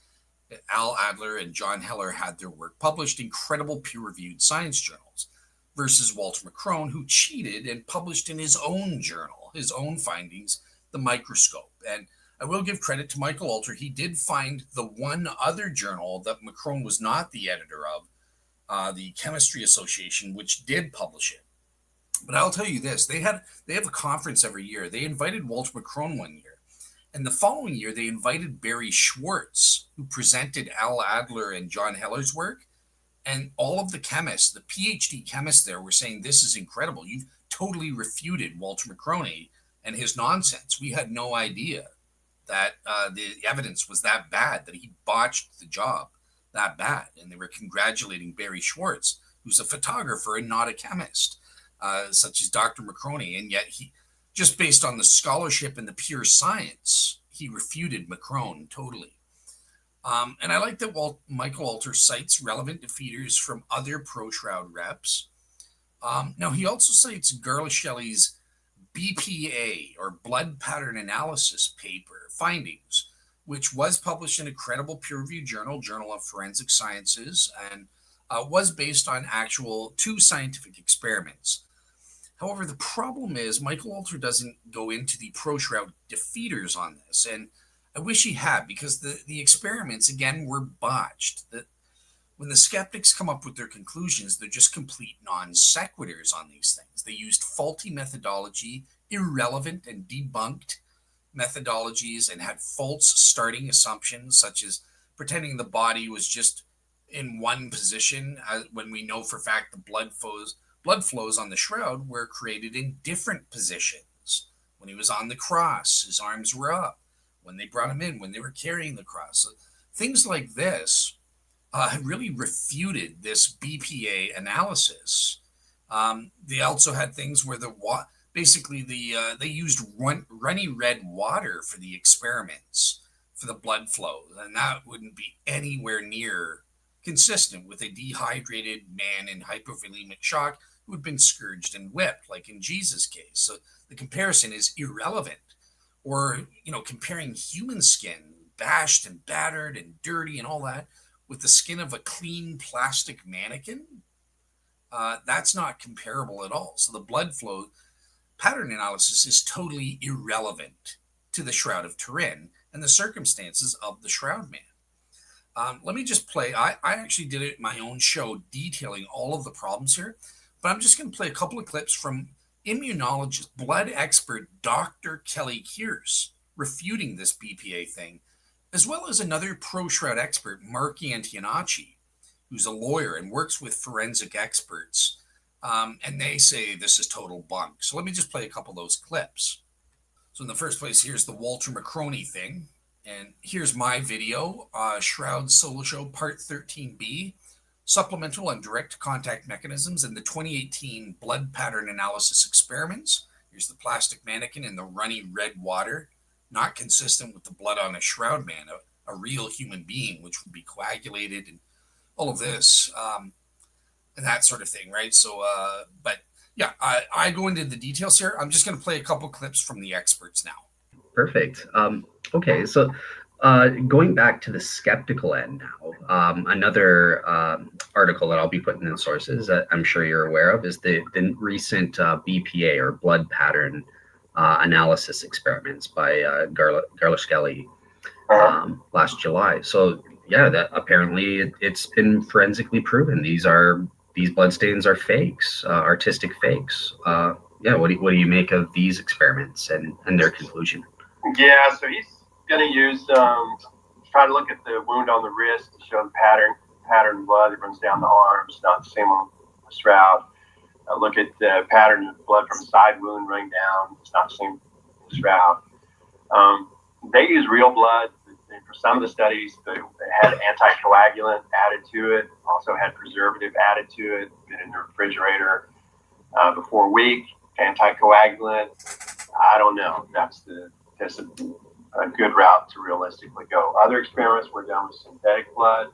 Al Adler and John Heller had their work published in credible peer-reviewed science journals versus Walter McCrone, who cheated and published in his own journal, his own findings, the Microscope. And I will give credit to Michael Alter. He did find the one other journal that McCrone was not the editor of, the Chemistry Association, which did publish it. But I'll tell you this, they have a conference every year. They invited Walter McCrone one year. And the following year, they invited Barry Schwartz, who presented Al Adler and John Heller's work. And all of the chemists, the PhD chemists there, were saying, this is incredible. You've totally refuted Walter McCrone and his nonsense. We had no idea that the evidence was that bad, that he botched the job that bad. And they were congratulating Barry Schwartz, who's a photographer and not a chemist, such as Dr. McCrone. And yet he, just based on the scholarship and the pure science, he refuted McCrone totally. And I like that Michael Alter cites relevant defeaters from other pro-Shroud reps. Now, he also cites Garlashelli's BPA, or blood pattern analysis paper findings, which was published in a credible peer-reviewed journal, Journal of Forensic Sciences, and was based on actual 2 scientific experiments. However, the problem is Michael Alter doesn't go into the pro-Shroud defeaters on this, and I wish he had, because the experiments, again, were botched. When the skeptics come up with their conclusions, they're just complete non sequiturs on these things. They used faulty methodology, irrelevant and debunked methodologies, and had false starting assumptions, such as pretending the body was just in one position, when we know for fact the blood flows on the shroud were created in different positions. When he was on the cross, his arms were up. When they brought him in, when they were carrying the cross. So things like this really refuted this BPA analysis. They also had things where they used runny red water for the experiments for the blood flow, and that wouldn't be anywhere near consistent with a dehydrated man in hypovolemic shock who had been scourged and whipped, like in Jesus' case. So the comparison is irrelevant. Or, comparing human skin, bashed and battered and dirty and all that, with the skin of a clean plastic mannequin. That's not comparable at all. So the blood flow pattern analysis is totally irrelevant to the Shroud of Turin and the circumstances of the Shroud Man. Let me just play. I actually did it in my own show detailing all of the problems here, but I'm just going to play a couple of clips from immunologist, blood expert Dr. Kelly Kears refuting this BPA thing, as well as another pro-Shroud expert, Mark Antonacci, who's a lawyer and works with forensic experts. And they say this is total bunk. So let me just play a couple of those clips. So in the first place, here's the Walter McCroney thing. And here's my video, Shroud Solo Show Part 13B, Supplemental and Direct Contact Mechanisms in the 2018 Blood Pattern Analysis Experiments. Here's the plastic mannequin in the runny red water, not consistent with the blood on a Shroud Man, a real human being, which would be coagulated and all of this, and that sort of thing, right? So, but yeah, I go into the details here. I'm just going to play a couple clips from the experts now. Perfect. Okay, so going back to the skeptical end now, another article that I'll be putting in sources that I'm sure you're aware of is the recent BPA or blood pattern analysis experiments by Garlish-Kelly last July. So yeah, that apparently it's been forensically proven. These bloodstains are fakes, artistic fakes. Yeah, what do you make of these experiments and their conclusion? Yeah, so he's going to use try to look at the wound on the wrist to show the pattern blood that runs down the arm. It's not the same on the shroud. Look at the pattern of blood from a side wound running down. It's not the same on the shroud. They use real blood. For some of the studies, they had anticoagulant added to it, also had preservative added to it, been in the refrigerator before a week, anticoagulant. I don't know. That's a good route to realistically go. Other experiments were done with synthetic blood.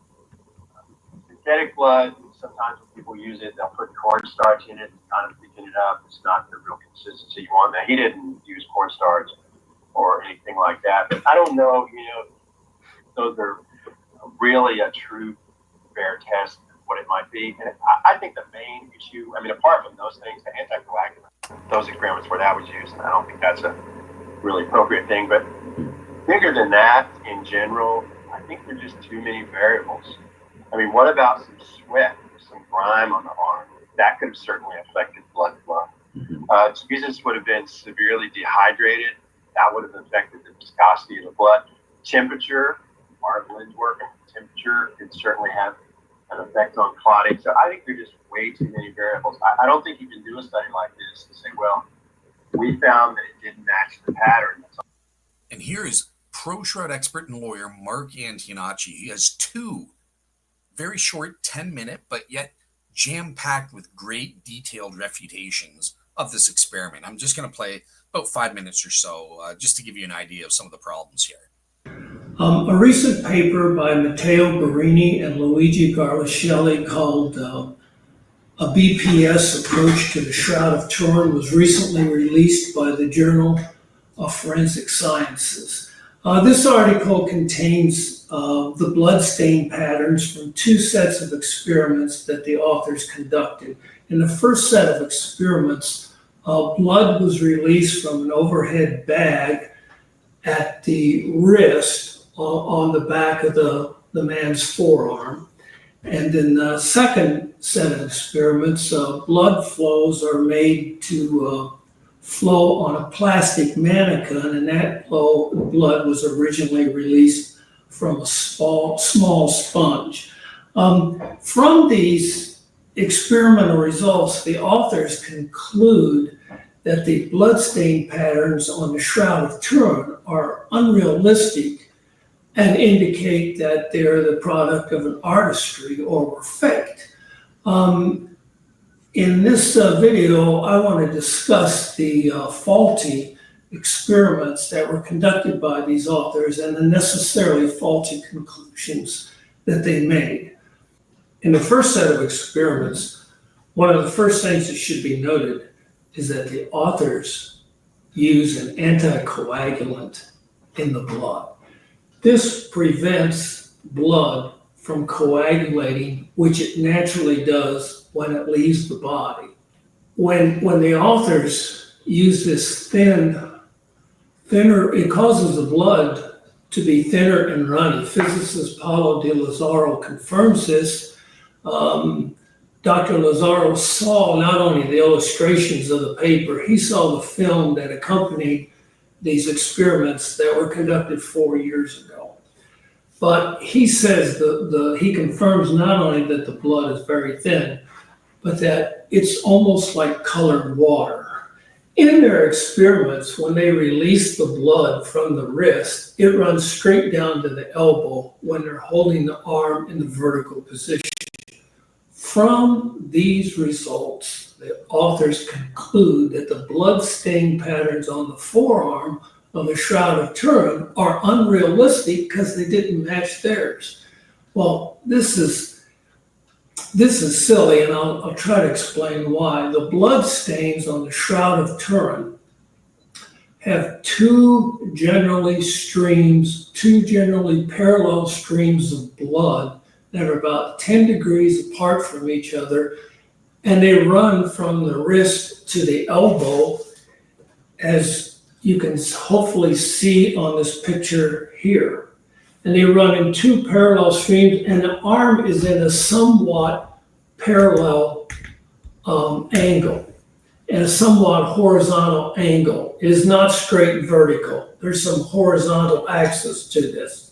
Synthetic blood, sometimes when people use it, they'll put cornstarch in it to kind of thicken it up. It's not the real consistency you want. Now, he didn't use cornstarch or anything like that. But I don't know, those are really a true fair test of what it might be. And I think the main issue, apart from those things, the anticoagulant, those experiments where that was used, and I don't think that's a really appropriate thing. But bigger than that, in general, I think there are just too many variables. What about some sweat, some grime on the arm? That could have certainly affected blood flow. Jesus would have been severely dehydrated. That would have affected the viscosity of the blood. Temperature, Mark Lynn's work on temperature could certainly have an effect on clotting. So I think there are just way too many variables. I don't think you can do a study like this and say, well, we found that it didn't match the pattern. And here is pro-Shroud expert and lawyer Mark Antonacci. He has two very short 10-minute, but yet jam-packed with great detailed refutations of this experiment. I'm just going to play about 5 minutes or so, just to give you an idea of some of the problems here. A recent paper by Matteo Barini and Luigi Garlicelli called A BPS Approach to the Shroud of Turin was recently released by the Journal of Forensic Sciences. This article contains the bloodstain patterns from two sets of experiments that the authors conducted. In the first set of experiments, blood was released from an overhead bag at the wrist on the back of the man's forearm. And in the second set of experiments, blood flows are made to flow on a plastic mannequin, and that blood was originally released from a small sponge. From these experimental results, the authors conclude that the bloodstain patterns on the Shroud of Turin are unrealistic and indicate that they're the product of an artistry or were faked. In this video, I want to discuss the faulty experiments that were conducted by these authors and the necessarily faulty conclusions that they made. In the first set of experiments, one of the first things that should be noted is that the authors use an anticoagulant in the blood. This prevents blood from coagulating, which it naturally does when it leaves the body. When the authors use this thinner, it causes the blood to be thinner and runny. Physicist Paulo de Lazaro confirms this. Dr. Lazaro saw not only the illustrations of the paper, he saw the film that accompanied these experiments that were conducted 4 years ago. But he says he confirms not only that the blood is very thin, but that it's almost like colored water. In their experiments, when they release the blood from the wrist, it runs straight down to the elbow when they're holding the arm in the vertical position. From these results, the authors conclude that the blood stain patterns on the forearm of the Shroud of Turin are unrealistic because they didn't match theirs. Well, this is silly, and I'll try to explain why. The blood stains on the Shroud of Turin have two generally parallel streams of blood that are about 10 degrees apart from each other, and they run from the wrist to the elbow, as you can hopefully see on this picture here. And they run in two parallel streams, and the arm is in a somewhat parallel angle, and a somewhat horizontal angle. It is not straight vertical. There's some horizontal axis to this.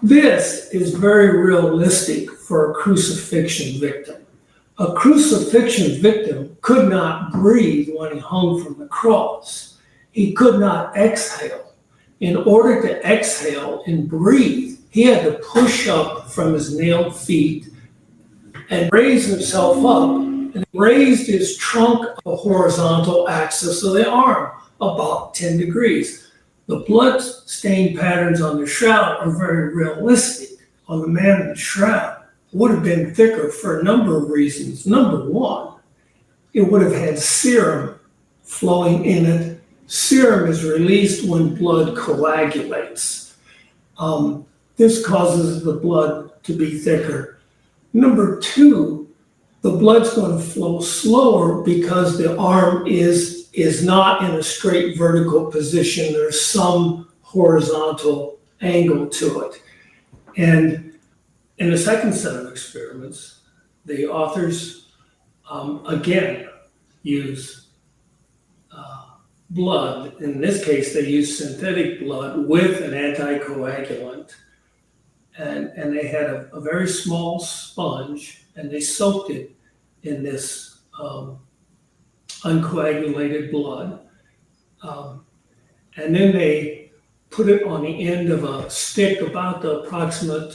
This is very realistic for a crucifixion victim. A crucifixion victim could not breathe when he hung from the cross. He could not exhale. In order to exhale and breathe, he had to push up from his nailed feet and raise himself up, and raised his trunk of the horizontal axis of the arm about 10 degrees. The blood stain patterns on the shroud are very realistic. On the man in the shroud, would have been thicker for a number of reasons. Number one, it would have had serum flowing in it. Serum is released when blood coagulates. This causes the blood to be thicker. Number two, the blood's going to flow slower because the arm is not in a straight vertical position. There's some horizontal angle to it. And in the second set of experiments, the authors again use blood. In this case, they use synthetic blood with an anticoagulant. And they had a very small sponge, and they soaked it in this uncoagulated blood. And then they put it on the end of a stick about the approximate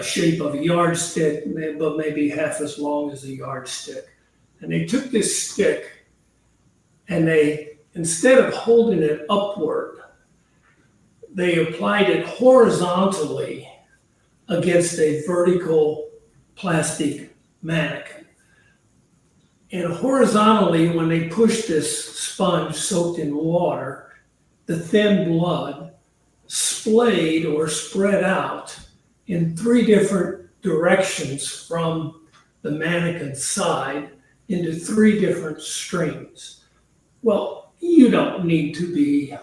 shape of a yardstick, but maybe half as long as a yardstick. And they took this stick and they, instead of holding it upward, they applied it horizontally against a vertical plastic mannequin. And horizontally, when they pushed this sponge soaked in water, the thin blood splayed or spread out in three different directions from the mannequin's side into three different streams. Well, you don't need to be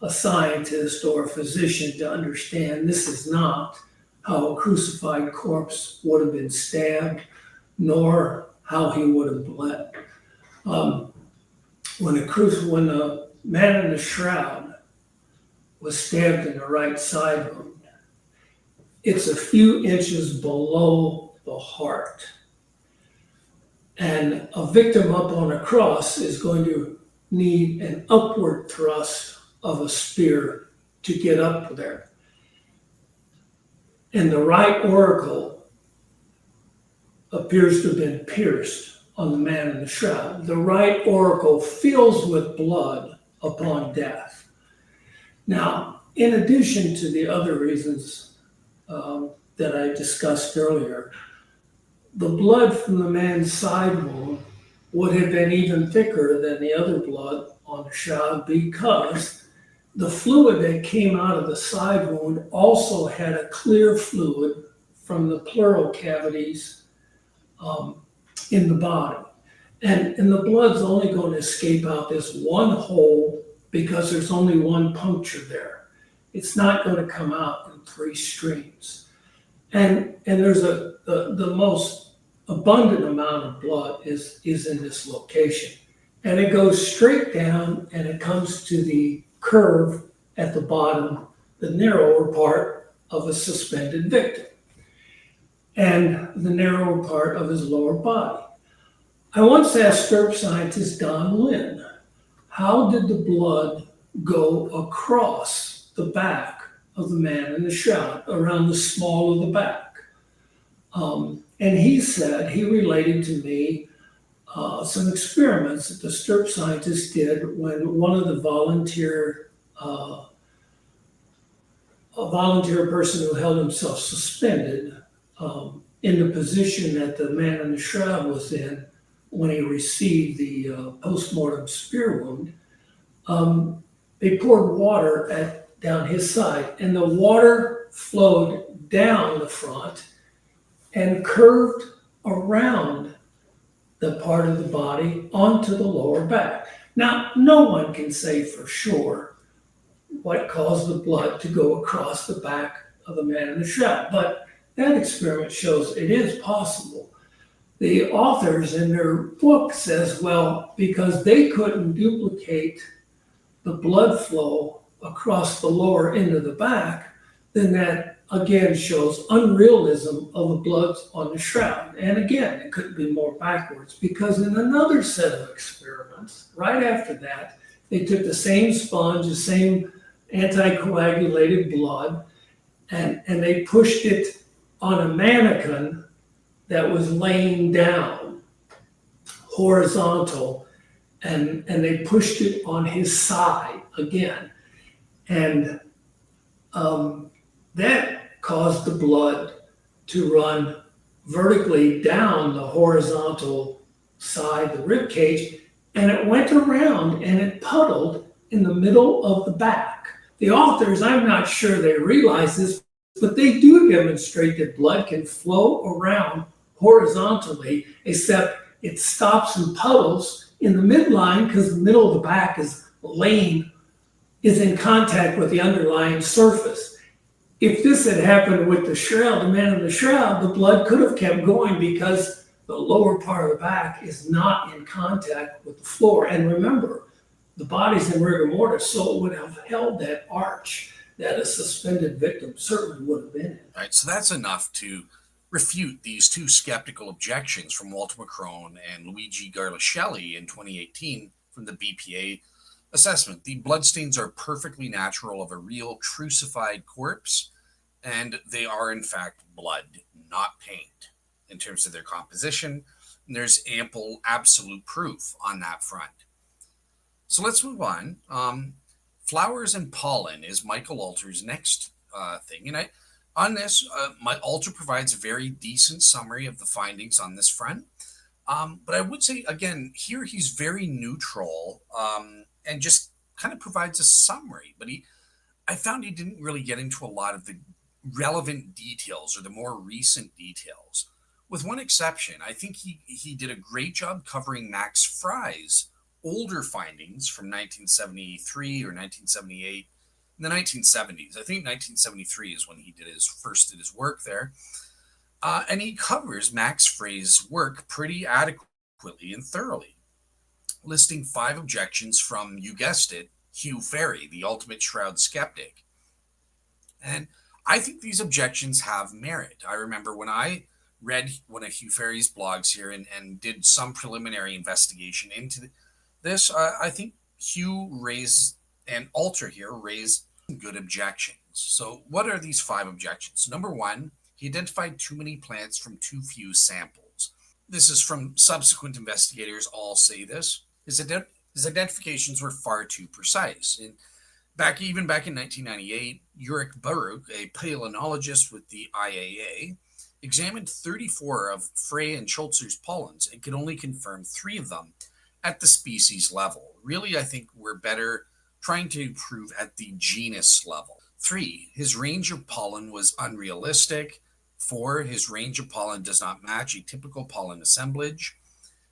a scientist or a physician to understand this is not how a crucified corpse would have been stabbed, nor how he would have bled. When the man in the shroud was stabbed in the right side wound, it's a few inches below the heart. And a victim up on a cross is going to need an upward thrust of a spear to get up there. And the right auricle appears to have been pierced on the man in the shroud. The right auricle fills with blood upon death. Now, in addition to the other reasons that I discussed earlier, the blood from the man's side wound would have been even thicker than the other blood on the shroud because the fluid that came out of the side wound also had a clear fluid from the pleural cavities in the body. And the blood's only going to escape out this one hole because there's only one puncture there. It's not going to come out in 3 streams. And there's the most abundant amount of blood is in this location. And it goes straight down and it comes to the curve at the bottom, the narrower part of a suspended victim, and the narrower part of his lower body. I once asked stirp scientist Don Lynn, how did the blood go across the back of the man in the shroud, around the small of the back? And he said, he related to me some experiments that the stirp scientist did when one of the a volunteer person who held himself suspended in the position that the man in the shroud was in when he received the post-mortem spear wound. They poured water down his side, and the water flowed down the front and curved around the part of the body onto the lower back. Now, no one can say for sure what caused the blood to go across the back of the man in the shroud, but that experiment shows it is possible. The authors in their book says, well, because they couldn't duplicate the blood flow across the lower end of the back, then that again shows unrealism of the blood on the shroud. And again, it couldn't be more backwards, because in another set of experiments, right after that, they took the same sponge, the same anticoagulated blood, and they pushed it on a mannequin that was laying down horizontal, and they pushed it on his side again. And that caused the blood to run vertically down the horizontal side, the rib cage, and it went around and it puddled in the middle of the back. The authors, I'm not sure they realize this, but they do demonstrate that blood can flow around horizontally, except it stops and puddles in the midline because the middle of the back is in contact with the underlying surface. If this had happened with the shroud, the man in the shroud, the blood could have kept going because the lower part of the back is not in contact with the floor. And remember, the body's in rigor mortis, so it would have held that arch that a suspended victim certainly would have been in. All right, so that's enough to refute these 2 skeptical objections from Walter McCrone and Luigi Garlascelli in 2018 from the BPA assessment. The bloodstains are perfectly natural of a real crucified corpse, and they are in fact blood, not paint, in terms of their composition. And there's ample absolute proof on that front. So let's move on. Flowers and pollen is Michael Alter's next thing. And on this, Alter provides a very decent summary of the findings on this front. But I would say, again, here he's very neutral and just kind of provides a summary. But I found he didn't really get into a lot of the relevant details or the more recent details. With one exception, I think he did a great job covering Max Fry's older findings from 1973 or 1978, in the 1970s. I think 1973 is when he did his work there. And he covers Max Fry's work pretty adequately and thoroughly, listing 5 objections from, you guessed it, Hugh Ferry, the ultimate Shroud skeptic. And I think these objections have merit. I remember when I read one of Hugh Ferry's blogs here and did some preliminary investigation into this, I think Hugh raised, and Alter here raised, good objections. So what are these 5 objections? Number 1, he identified too many plants from too few samples. This is from subsequent investigators, all say this. His identifications were far too precise. And even back in 1998, Ulrich Baruch, a palynologist with the IAA, examined 34 of Frey and Schultzer's pollens and could only confirm 3 of them at the species level. Really, I think we're better trying to improve at the genus level. 3, his range of pollen was unrealistic. 4, his range of pollen does not match a typical pollen assemblage.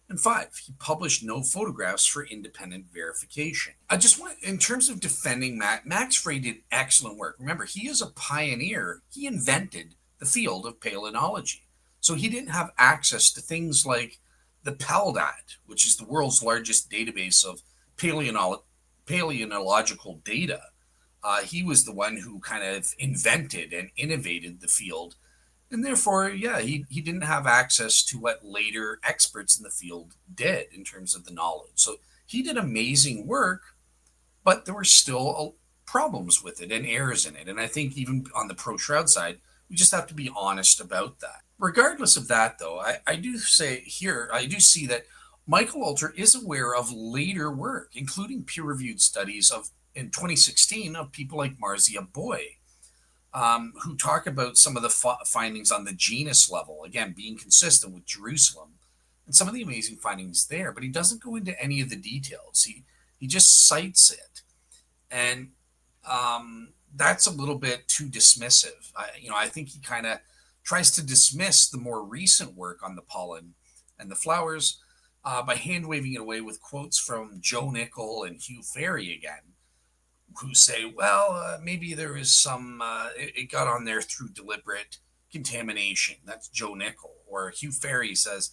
And 5, he published no photographs for independent verification. I just want, in terms of defending Max Frey did excellent work. Remember, he is a pioneer. He invented the field of palynology. So he didn't have access to things like the PALDAT, which is the world's largest database of palynological data. He was the one who kind of invented and innovated the field. And therefore, yeah, he didn't have access to what later experts in the field did in terms of the knowledge. So he did amazing work, but there were still problems with it and errors in it. And I think even on the pro-shroud side, we just have to be honest about that. Regardless of that, though, I do see that Michael Alter is aware of later work, including peer-reviewed studies in 2016 of people like Marcia Boy, who talk about some of the findings on the genus level, again, being consistent with Jerusalem, and some of the amazing findings there, but he doesn't go into any of the details. He just cites it. And that's a little bit too dismissive. I think he kind of tries to dismiss the more recent work on the pollen and the flowers by hand-waving it away with quotes from Joe Nickell and Hugh Ferry again, who say, well, maybe there is some, it got on there through deliberate contamination. That's Joe Nickell. Or Hugh Ferry says,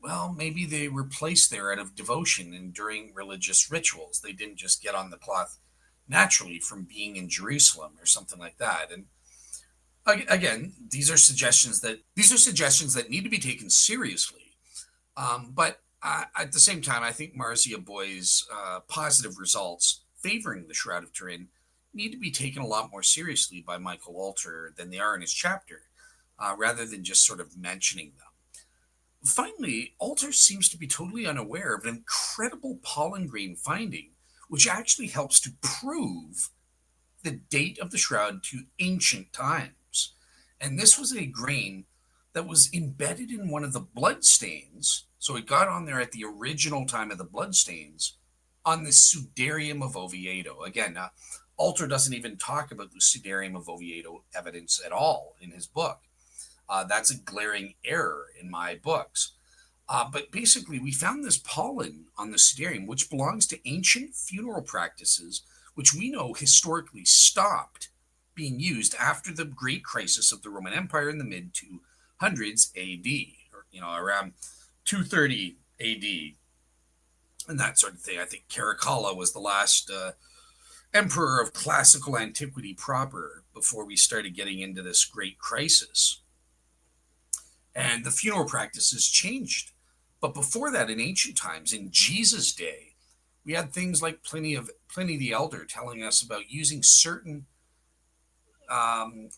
well, maybe they were placed there out of devotion and during religious rituals. They didn't just get on the cloth naturally from being in Jerusalem or something like that. And again, these are suggestions that need to be taken seriously. But at the same time, I think Marcia Boy's positive results favoring the Shroud of Turin need to be taken a lot more seriously by Michael Alter than they are in his chapter, rather than just sort of mentioning them. Finally, Alter seems to be totally unaware of an incredible pollen grain finding, which actually helps to prove the date of the shroud to ancient times. And this was a grain that was embedded in one of the bloodstains, so it got on there at the original time of the bloodstains, on the Sudarium of Oviedo. Again, Alter doesn't even talk about the Sudarium of Oviedo evidence at all in his book. That's a glaring error in my books. But basically, we found this pollen on the Sudarium, which belongs to ancient funeral practices, which we know historically stopped being used after the great crisis of the Roman Empire in the mid-200s AD, or around 230 AD. And that sort of thing. I think Caracalla was the last emperor of classical antiquity proper before we started getting into this great crisis. And the funeral practices changed. But before that, in ancient times, in Jesus' day, we had things like Pliny the Elder telling us about using certain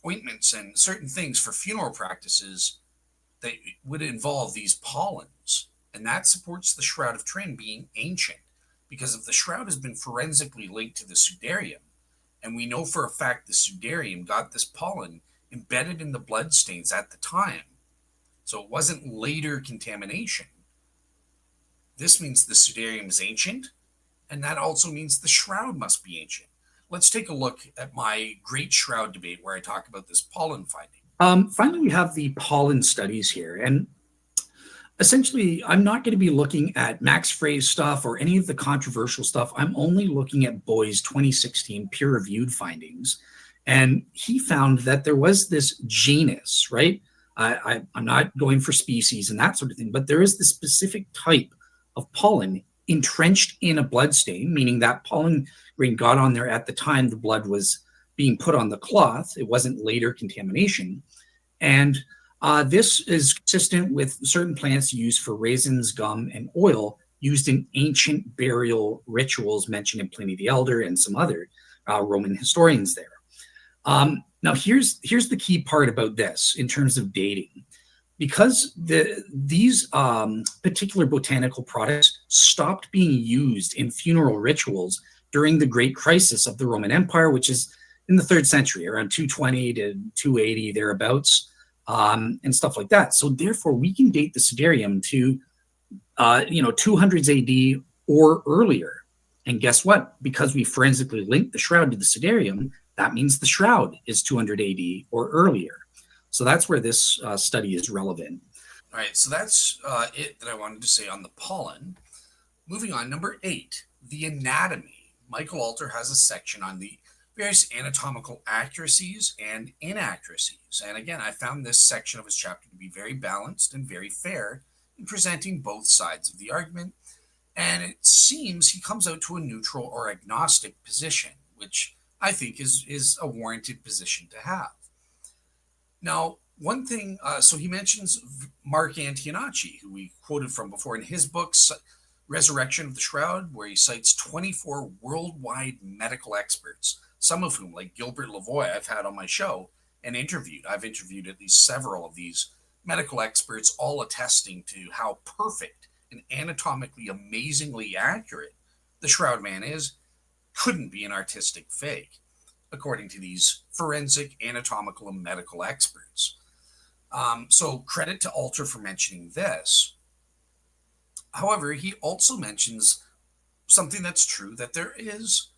ointments and certain things for funeral practices that would involve these pollens. And that supports the Shroud of Turin being ancient, because if the shroud has been forensically linked to the Sudarium, and we know for a fact the Sudarium got this pollen embedded in the bloodstains at the time, so it wasn't later contamination, this means the Sudarium is ancient, and that also means the shroud must be ancient. Let's take a look at my Great Shroud debate where I talk about this pollen finding. Finally, we have the pollen studies here. And essentially, I'm not going to be looking at Max Frey's stuff or any of the controversial stuff. I'm only looking at Boy's 2016 peer-reviewed findings. And he found that there was this genus, right? I'm not going for species and that sort of thing, but there is this specific type of pollen entrenched in a bloodstain, meaning that pollen grain got on there at the time the blood was being put on the cloth. It wasn't later contamination. And this is consistent with certain plants used for raisins, gum, and oil used in ancient burial rituals mentioned in Pliny the Elder and some other Roman historians there. Now, here's the key part about this in terms of dating. Because these particular botanical products stopped being used in funeral rituals during the Great Crisis of the Roman Empire, which is in the 3rd century, around 220 to 280, thereabouts, and stuff like that. So therefore, we can date the Sudarium to 200s AD or earlier. And guess what? Because we forensically linked the shroud to the sudarium, that means the shroud is 200 AD or earlier. So that's where this study is relevant. All right, so that's it that I wanted to say on the pollen. Moving on, number 8, the anatomy. Michael Alter has a section on the various anatomical accuracies and inaccuracies. And again, I found this section of his chapter to be very balanced and very fair in presenting both sides of the argument. And it seems he comes out to a neutral or agnostic position, which I think is a warranted position to have. Now, one thing, so he mentions Mark Antionacci, who we quoted from before in his books, Resurrection of the Shroud, where he cites 24 worldwide medical experts, some of whom, like Gilbert Lavoie, I've had on my show and interviewed. I've interviewed at least several of these medical experts, all attesting to how perfect and anatomically amazingly accurate the Shroud Man is. Couldn't be an artistic fake, according to these forensic, anatomical, and medical experts. So credit to Alter for mentioning this. However, he also mentions something that's true, that there is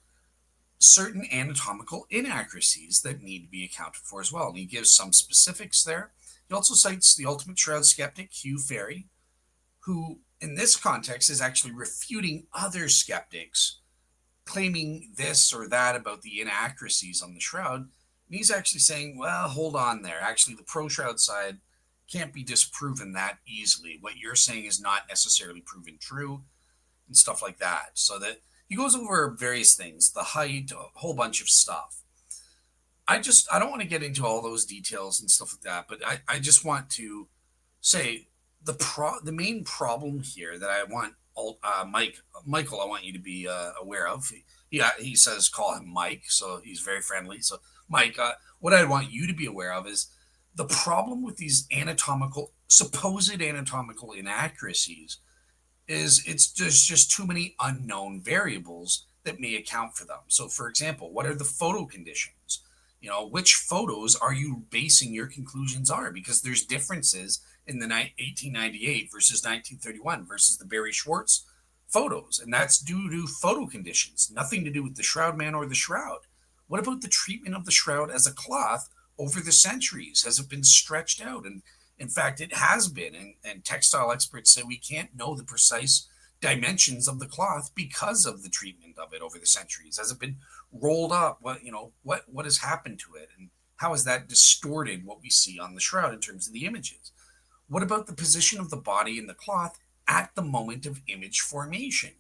certain anatomical inaccuracies that need to be accounted for as well. And he gives some specifics there. He also cites the ultimate shroud skeptic, Hugh Ferry, who in this context is actually refuting other skeptics claiming this or that about the inaccuracies on the shroud. And he's actually saying, well, hold on there. Actually, the pro-shroud side can't be disproven that easily. What you're saying is not necessarily proven true and stuff like that. So that he goes over various things, the height, a whole bunch of stuff. I don't want to get into all those details and stuff like that, but I just want to say the main problem here that I want Michael, I want you to be aware of. He says call him Mike, so he's very friendly. So Mike, what I want you to be aware of is the problem with these supposed anatomical inaccuracies is there's just too many unknown variables that may account for them. So, for example, what are the photo conditions? Which photos are you basing your conclusions on? Because there's differences in the 1898 versus 1931 versus the Barry Schwartz photos, and that's due to photo conditions, nothing to do with the Shroud Man or the shroud. What about the treatment of the shroud as a cloth over the centuries? Has it been stretched out? And in fact, it has been, and textile experts say we can't know the precise dimensions of the cloth because of the treatment of it over the centuries. Has it been rolled up? What has happened to it, and how has that distorted what we see on the shroud in terms of the images? What about the position of the body in the cloth at the moment of image formation?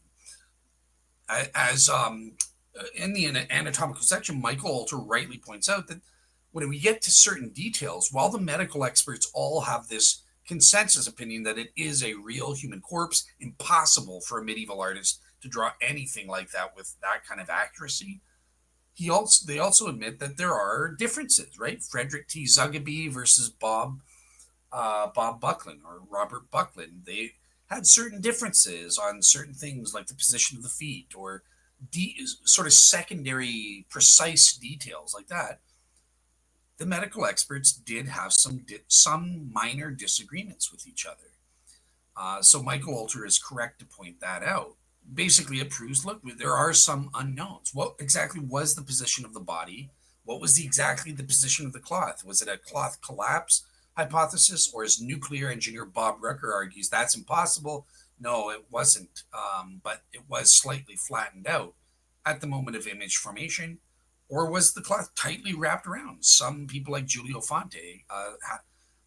As in the anatomical section, Michael Alter rightly points out that when we get to certain details, while the medical experts all have this consensus opinion that it is a real human corpse, impossible for a medieval artist to draw anything like that with that kind of accuracy, they also admit that there are differences, right? Frederick T. Zuggaby versus Bob Buckland or Robert Buckland. They had certain differences on certain things like the position of the feet or sort of secondary precise details like that. The medical experts did have some minor disagreements with each other. So Michael Alter is correct to point that out. Basically, it proves, look, there are some unknowns. What exactly was the position of the body? What was exactly the position of the cloth? Was it a cloth collapse hypothesis, or as nuclear engineer Bob Rucker argues, that's impossible? No, it wasn't, but it was slightly flattened out at the moment of image formation. Or was the cloth tightly wrapped around? Some people like Giulio Fonte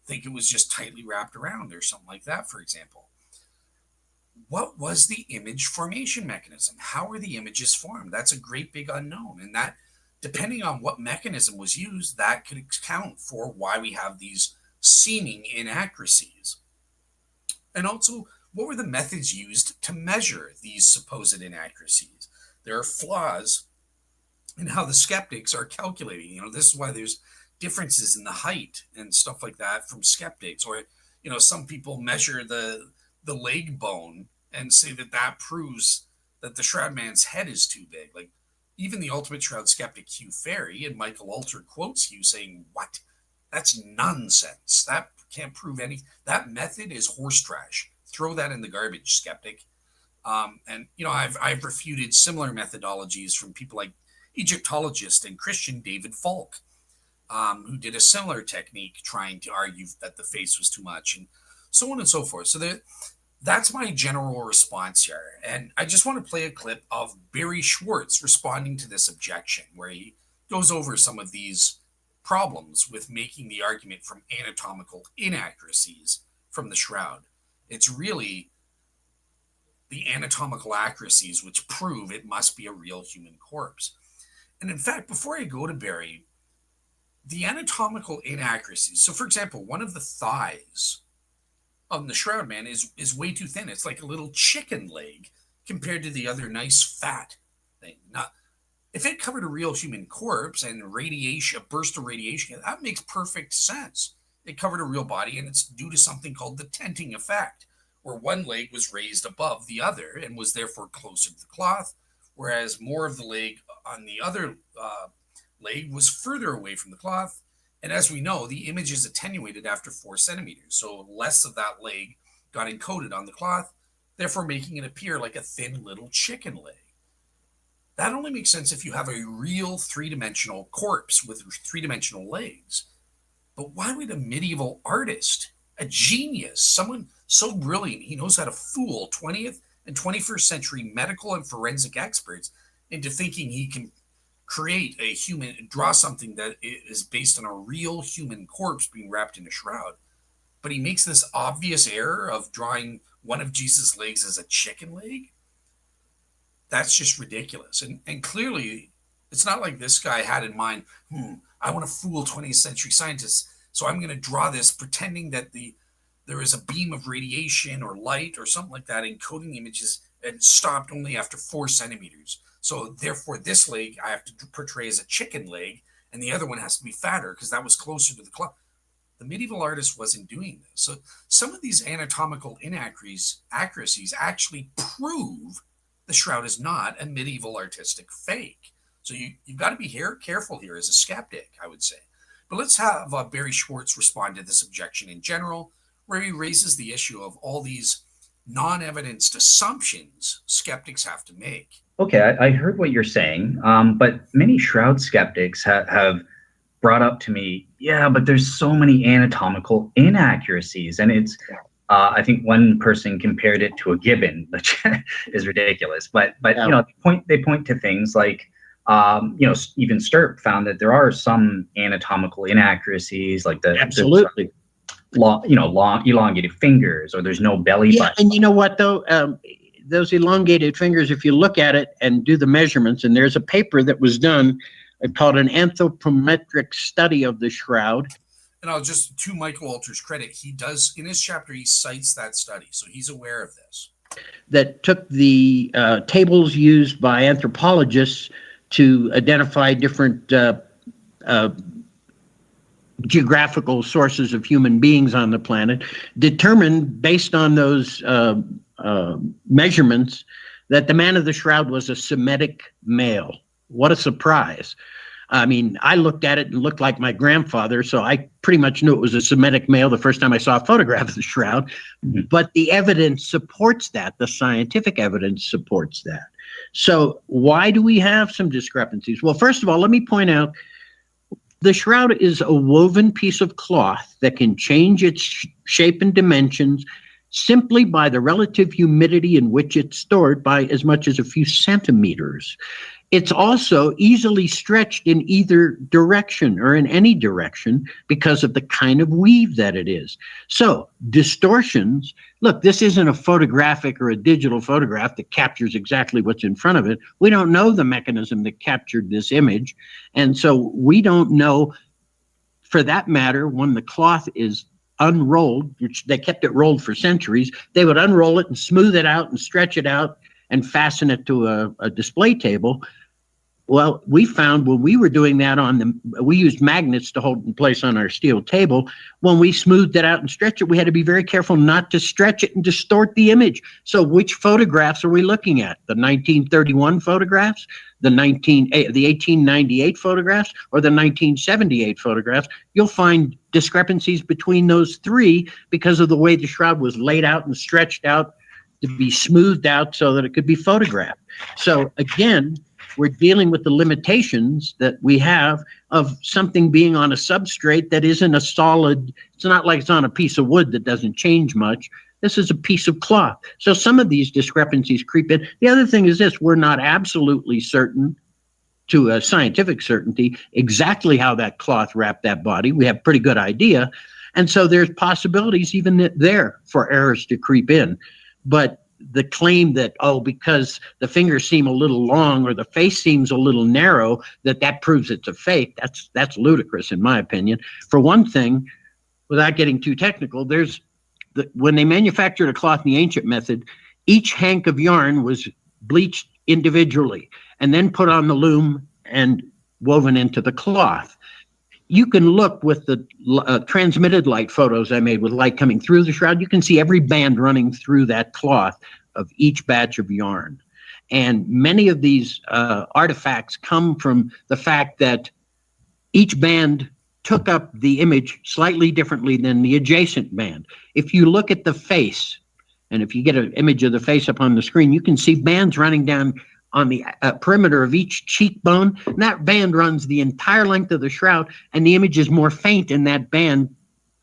think it was just tightly wrapped around or something like that, for example. What was the image formation mechanism? How were the images formed? That's a great big unknown. And that, depending on what mechanism was used, that could account for why we have these seeming inaccuracies. And also, what were the methods used to measure these supposed inaccuracies? There are flaws in how the skeptics are calculating. This is why there's differences in the height and stuff like that from skeptics. Or, some people measure the leg bone and say that proves that the Shroud Man's head is too big. Like, even the ultimate shroud skeptic Hugh Ferry, and Michael Alter quotes Hugh saying, what? That's nonsense. That can't prove anything. That method is horse trash. Throw that in the garbage, skeptic. And I've refuted similar methodologies from people like Egyptologist and Christian David Falk, who did a similar technique trying to argue that the face was too much, and so on and so forth. So that's my general response here. And I just want to play a clip of Barry Schwartz responding to this objection, where he goes over some of these problems with making the argument from anatomical inaccuracies from the shroud. It's really the anatomical accuracies which prove it must be a real human corpse. And in fact, before I go to Barry, the anatomical inaccuracies. So, for example, one of the thighs on the shroud man is way too thin. It's like a little chicken leg compared to the other nice fat thing. Now, if it covered a real human corpse and radiation, a burst of radiation, that makes perfect sense. It covered a real body, and it's due to something called the tenting effect, where one leg was raised above the other and was therefore closer to the cloth, whereas more of the leg on the other leg was further away from the cloth. And as we know, the image is attenuated after 4 centimeters, so less of that leg got encoded on the cloth, therefore making it appear like a thin little chicken leg. That only makes sense if you have a real 3-dimensional corpse with 3-dimensional legs. But why would a medieval artist, a genius, someone so brilliant he knows how to fool 20th and 21st century medical and forensic experts into thinking he can create a human, draw something that is based on a real human corpse being wrapped in a shroud? But he makes this obvious error of drawing one of Jesus' legs as a chicken leg? That's just ridiculous. And clearly, it's not like this guy had in mind, I want to fool 20th century scientists, so I'm going to draw this pretending that there is a beam of radiation or light or something like that encoding the images, and stopped only after 4 centimeters. So therefore, this leg I have to portray as a chicken leg, and the other one has to be fatter because that was closer to the cloth. The medieval artist wasn't doing this. So some of these anatomical inaccuracies actually prove the shroud is not a medieval artistic fake. So you've got to be careful here as a skeptic, I would say. But let's have Barry Schwartz respond to this objection in general, where he raises the issue of all these non-evidenced assumptions skeptics have to make. Okay, I heard what you're saying, but many shroud skeptics have brought up to me, yeah, but there's so many anatomical inaccuracies, and it's, I think one person compared it to a gibbon, which is ridiculous. But they point to things like, even Stirp found that there are some anatomical inaccuracies, like absolutely long elongated fingers, or there's no belly button. And you know what though? Those elongated fingers, if you look at it and do the measurements, and there's a paper that was done called an anthropometric study of the shroud. And I'll just, to Michael Walter's credit, he does, in his chapter, he cites that study, so he's aware of this. That took the tables used by anthropologists to identify different geographical sources of human beings on the planet, determined based on those measurements that the man of the shroud was a Semitic male. What a surprise. I mean, I looked at it and looked like my grandfather, so I pretty much knew it was a Semitic male the first time I saw a photograph of the shroud. Mm-hmm. But the evidence supports that. The scientific evidence supports that. So why do we have some discrepancies? Well, first of all, let me point out the shroud is a woven piece of cloth that can change its shape and dimensions simply by the relative humidity in which it's stored by as much as a few centimeters. It's also easily stretched in either direction or in any direction because of the kind of weave that it is. So distortions, look, this isn't a photographic or a digital photograph that captures exactly what's in front of it. We don't know the mechanism that captured this image. And so we don't know, for that matter, when the cloth is unrolled, which they kept it rolled for centuries, they would unroll it and smooth it out and stretch it out and fasten it to a display table. Well, we found when we were doing that we used magnets to hold in place on our steel table. When we smoothed it out and stretched it, we had to be very careful not to stretch it and distort the image. So which photographs are we looking at? The 1931 photographs, the 1898 photographs, or the 1978 photographs? You'll find discrepancies between those three because of the way the shroud was laid out and stretched out to be smoothed out so that it could be photographed. So again, we're dealing with the limitations that we have of something being on a substrate that isn't a solid. It's not like it's on a piece of wood that doesn't change much. This is a piece of cloth. So some of these discrepancies creep in. The other thing is this: we're not absolutely certain, to a scientific certainty, exactly how that cloth wrapped that body. We have a pretty good idea. And so there's possibilities even there for errors to creep in. But the claim that, oh, because the fingers seem a little long or the face seems a little narrow, that proves it's a fake, that's ludicrous in my opinion. For one thing, without getting too technical, when they manufactured a cloth in the ancient method, each hank of yarn was bleached individually and then put on the loom and woven into the cloth. You can look with the transmitted light photos I made with light coming through the shroud. You can see every band running through that cloth of each batch of yarn. And many of these artifacts come from the fact that each band took up the image slightly differently than the adjacent band. If you look at the face, and if you get an image of the face up on the screen, you can see bands running down on the perimeter of each cheekbone. And that band runs the entire length of the shroud, and the image is more faint in that band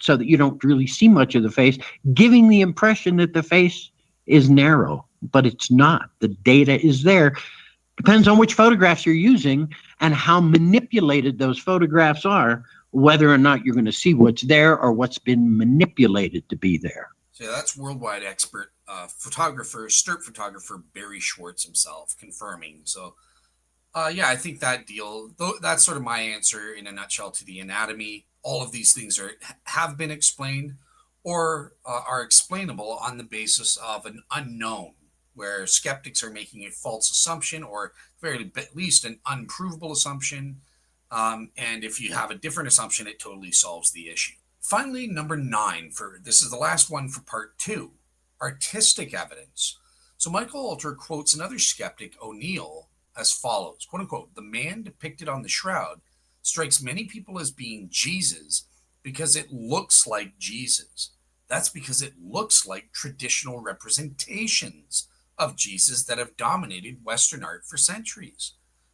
so that you don't really see much of the face, giving the impression that the face is narrow, but it's not. The data is there. Depends on which photographs you're using and how manipulated those photographs are, whether or not you're going to see what's there or what's been manipulated to be there. So that's worldwide expert photographer, STIRP photographer Barry Schwartz himself confirming. So, yeah, I think that deal. That's sort of my answer in a nutshell to the anatomy. All of these things have been explained or are explainable on the basis of an unknown, where skeptics are making a false assumption or, at very least, an unprovable assumption. And if you have a different assumption, it totally solves the issue. Finally, number 9, this is the last one for part 2, artistic evidence. So Michael Alter quotes another skeptic, O'Neill, as follows, quote unquote, "The man depicted on the shroud strikes many people as being Jesus because it looks like Jesus. That's because it looks like traditional representations of Jesus that have dominated Western art for centuries.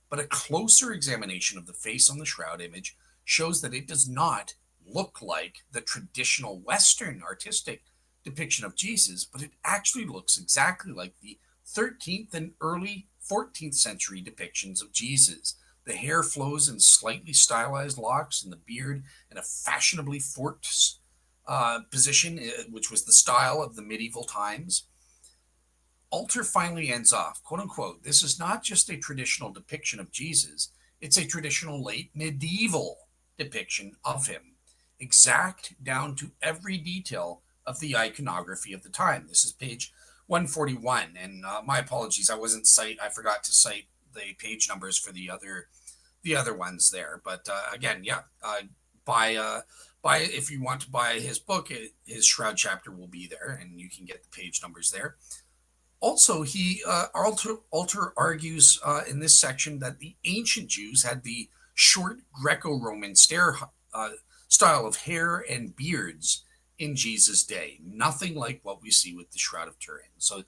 But a closer examination of the face on the shroud image shows that it does not look like the traditional Western artistic depiction of Jesus, but it actually looks exactly like the 13th and early 14th century depictions of Jesus. The hair flows in slightly stylized locks, and the beard in a fashionably forked position, which was the style of the medieval times." Alter finally ends off, quote unquote, "This is not just a traditional depiction of Jesus, it's a traditional late medieval depiction of him, exact down to every detail of the iconography of the time." This is page 141, and my apologies, I forgot to cite the page numbers for the other ones there. But again, yeah, buy if you want to buy his book, his Shroud chapter will be there, and you can get the page numbers there. Also, Alter argues in this section that the ancient Jews had the short Greco-Roman style of hair and beards in Jesus' day, nothing like what we see with the Shroud of Turin. So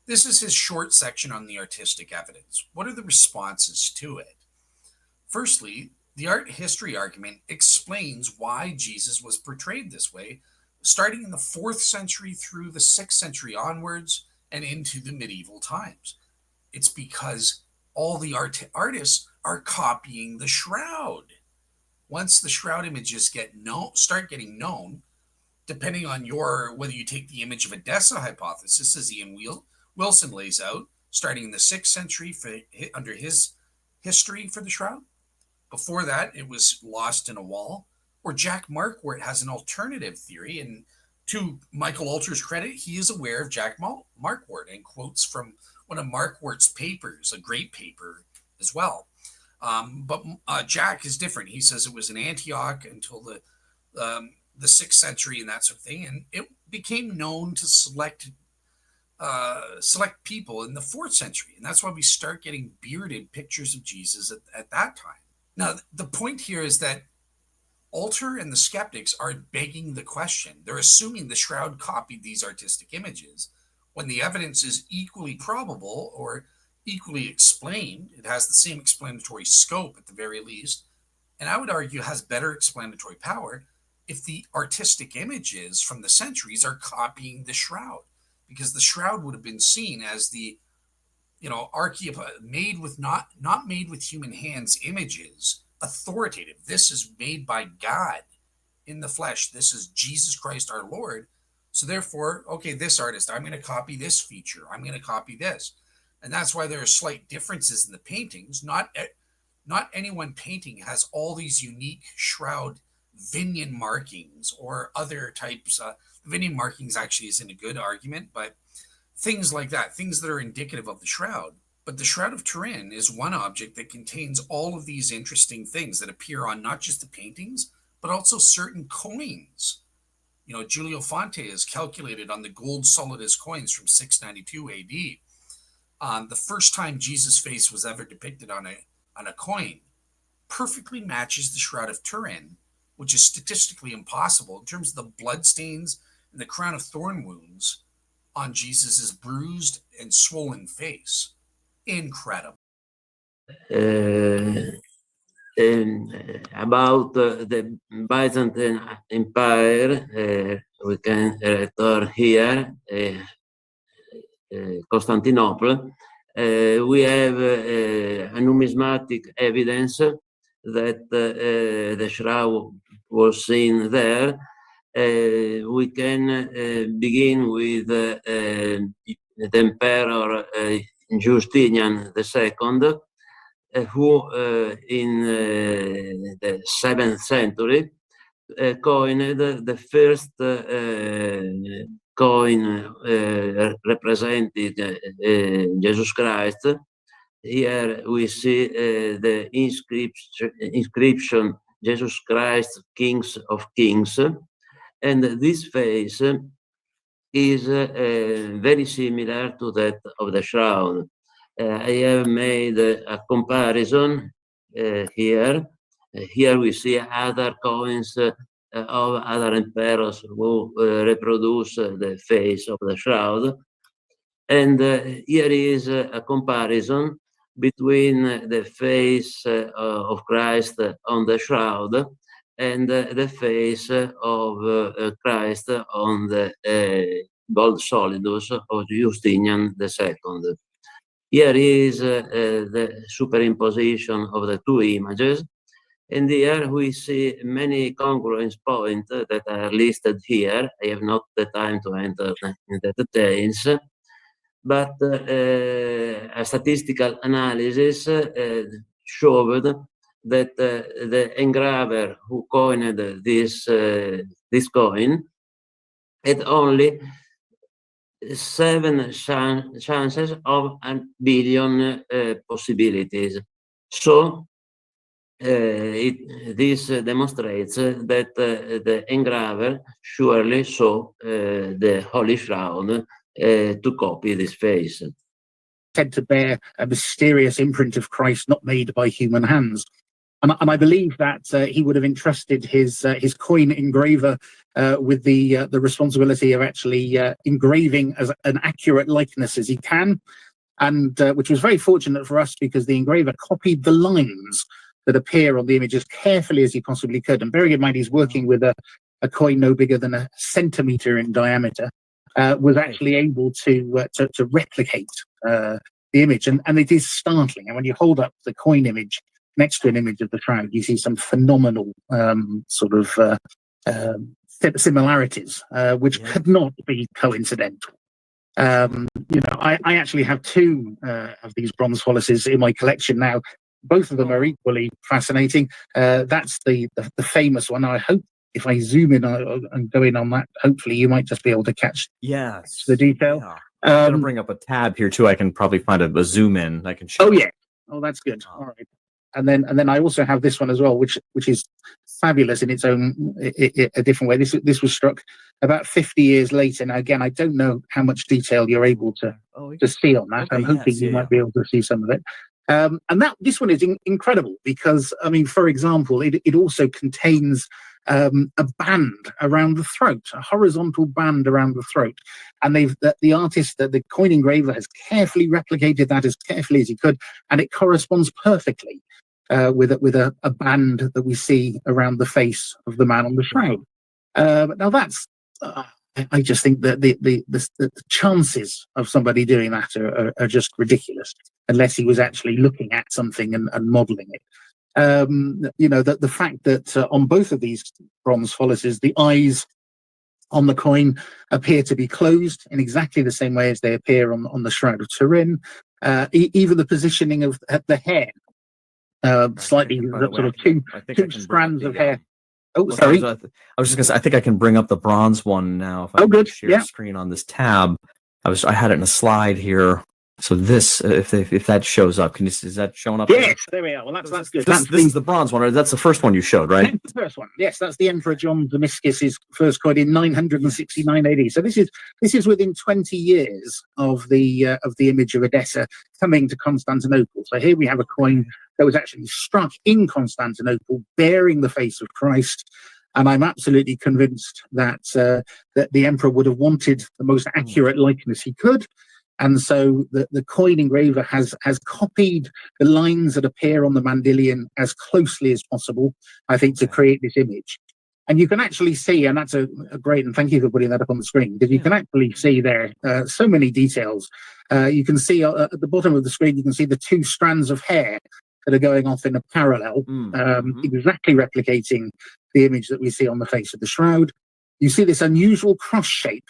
this is his short section on the artistic evidence. What are the responses to it? Firstly, the art history argument explains why Jesus was portrayed this way, starting in the 4th century through the 6th century onwards and into the medieval times. It's because all the artists are copying the shroud. Once the shroud images start getting known, depending on whether you take the image of Edessa hypothesis, as Ian Wilson lays out, starting in the 6th century under his history for the shroud. Before that, it was lost in a wall. Or Jack Marquardt has an alternative theory, and to Michael Alter's credit, he is aware of Jack Marquardt and quotes from one of Marquardt's papers, a great paper as well. But Jack is different. He says it was in Antioch until the 6th century and that sort of thing, and it became known to select people in the 4th century, and that's why we start getting bearded pictures of Jesus at that time. Now, the point here is that Alter and the skeptics are begging the question. They're assuming the shroud copied these artistic images, when the evidence is equally probable or equally explained. It has the same explanatory scope at the very least, and I would argue has better explanatory power if the artistic images from the centuries are copying the shroud, because the shroud would have been seen as the, made with not made with human hands images, authoritative. This is made by God in the flesh. This is Jesus Christ our Lord. So therefore, okay, this artist, I'm going to copy this feature. I'm going to copy this. And that's why there are slight differences in the paintings. Not any one painting has all these unique shroud Vinian markings or other types. Vinian markings actually isn't a good argument, but things like that, things that are indicative of the shroud. But the Shroud of Turin is one object that contains all of these interesting things that appear on not just the paintings, but also certain coins. Giulio Fonte is calculated on the gold solidus coins from 692 AD. The first time Jesus' face was ever depicted on a coin perfectly matches the Shroud of Turin, which is statistically impossible in terms of the bloodstains and the crown of thorn wounds on Jesus's bruised and swollen face. Incredible. About the Byzantine Empire, we can return here, Constantinople. We have a numismatic evidence that the shroud was seen there. We can begin with the Emperor Justinian II, who in the 7th century coined the first coin representing Jesus Christ. Here we see the inscription Jesus Christ, Kings of Kings, and this face is very similar to that of the shroud. I have made a comparison here. Here we see other coins of other emperors who reproduce the face of the shroud. And here is a comparison between the face of Christ on the shroud and the face of Christ on the gold solidus of Justinian II. Here is the superimposition of the two images, and here we see many congruence points that are listed here. I have not the time to enter in the details, but a statistical analysis showed that the engraver who coined this coin had only 7 chances of 1 billion possibilities. So this demonstrates that the engraver surely saw the Holy Shroud to copy this face. Said to bear a mysterious imprint of Christ not made by human hands. And I believe that he would have entrusted his coin engraver with the responsibility of actually engraving as an accurate likeness as he can, and which was very fortunate for us because the engraver copied the lines that appear on the image as carefully as he possibly could. And bearing in mind he's working with a coin no bigger than a centimeter in diameter, was actually able to replicate the image, and it is startling. And when you hold up the coin image next to an image of the shroud, you see some phenomenal similarities, which could not be coincidental. I actually have 2 of these bronze Wallaces in my collection now. Both of them are equally fascinating. That's the famous one. I hope if I zoom in and go in on that, hopefully you might just be able to catch the detail. Yeah. I'm going to bring up a tab here too. I can probably find a zoom in. I can show. Oh yeah. Oh, that's good. All right. And then I also have this one as well, which is fabulous in its own a different way. This was struck about 50 years later. Now again, I don't know how much detail you're able to see on that. Okay, I'm hoping you might be able to see some of it. And this one is incredible because, I mean, for example, it also contains a band around the throat, a horizontal band around the throat. And the artist, the coin engraver, has carefully replicated that as carefully as he could, and it corresponds perfectly with a band that we see around the face of the man on the shroud. Now that's, I just think that the chances of somebody doing that are just ridiculous, unless he was actually looking at something and modeling it. The fact that on both of these bronze phalluses, the eyes on the coin appear to be closed in exactly the same way as they appear on the Shroud of Turin. Even the positioning of the hair, slightly sort of two strands of hair. Oh, sorry. I was just gonna say, I think I can bring up the bronze one now. If I can good. share screen on this tab. I had it in a slide here. So this, if that shows up, is that showing up? Yes, there we are. Well, that's good. This is the bronze one, or that's the first one you showed, right? That's the first one. Yes, that's the Emperor John Damascus's first coin in 969 AD. So this is within 20 years of the image of Edessa coming to Constantinople. So here we have a coin that was actually struck in Constantinople, bearing the face of Christ. And I'm absolutely convinced that that the emperor would have wanted the most accurate likeness he could. And so the coin engraver has copied the lines that appear on the mandilion as closely as possible, I think, to create this image. And you can actually see, and that's a great, and thank you for putting that up on the screen, because you can actually see there so many details. You can see at the bottom of the screen, you can see the two strands of hair that are going off in a parallel, exactly replicating the image that we see on the face of the shroud. You see this unusual cross shape,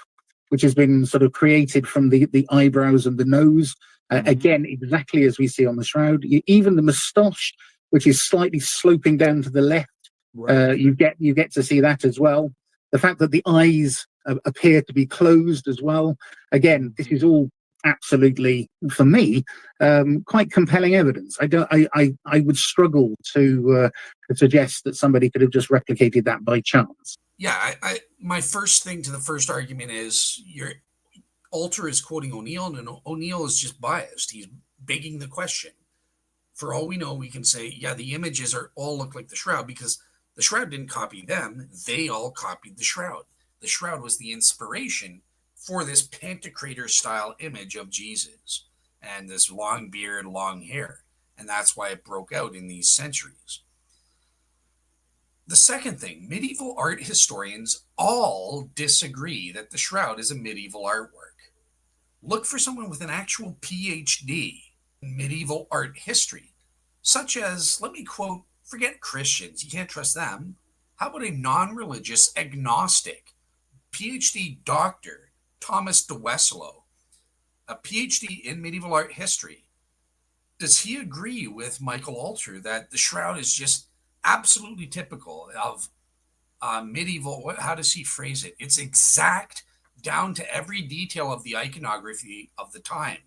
which has been sort of created from the eyebrows and the nose, again, exactly as we see on the shroud. Even the moustache, which is slightly sloping down to the left, you get to see that as well. The fact that the eyes appear to be closed as well. Again, this is all absolutely, for me, quite compelling evidence. I would struggle to suggest that somebody could have just replicated that by chance. Yeah, my first thing to the first argument is your Alter is quoting O'Neill, and O'Neill is just biased. He's begging the question. For all we know, we can say, yeah, the images all look like the shroud, because the shroud didn't copy them. They all copied the shroud. The shroud was the inspiration for this Pantocrator style image of Jesus and this long beard, long hair. And that's why it broke out in these centuries. The second thing, medieval art historians all disagree that the shroud is a medieval artwork. Look for someone with an actual PhD in medieval art history, such as, let me quote, forget Christians, you can't trust them. How about a non-religious agnostic, PhD doctor, Thomas de Wesselo, a PhD in medieval art history? Does he agree with Michael Alter that the shroud is just absolutely typical of medieval, how does he phrase it? It's exact down to every detail of the iconography of the time.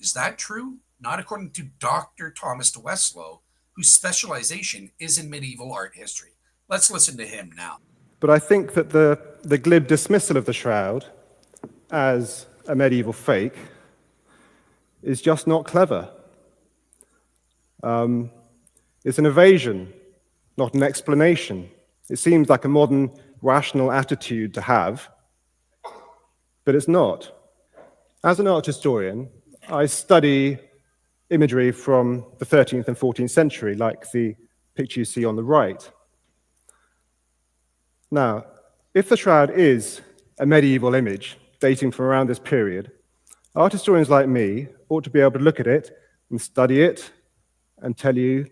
Is that true? Not according to Dr. Thomas de Wesselo, whose specialization is in medieval art history. Let's listen to him now. But I think that the glib dismissal of the shroud as a medieval fake is just not clever. It's an evasion, not an explanation. It seems like a modern rational attitude to have, but it's not. As an art historian, I study imagery from the 13th and 14th century, like the picture you see on the right. Now, if the shroud is a medieval image dating from around this period, art historians like me ought to be able to look at it and study it and tell you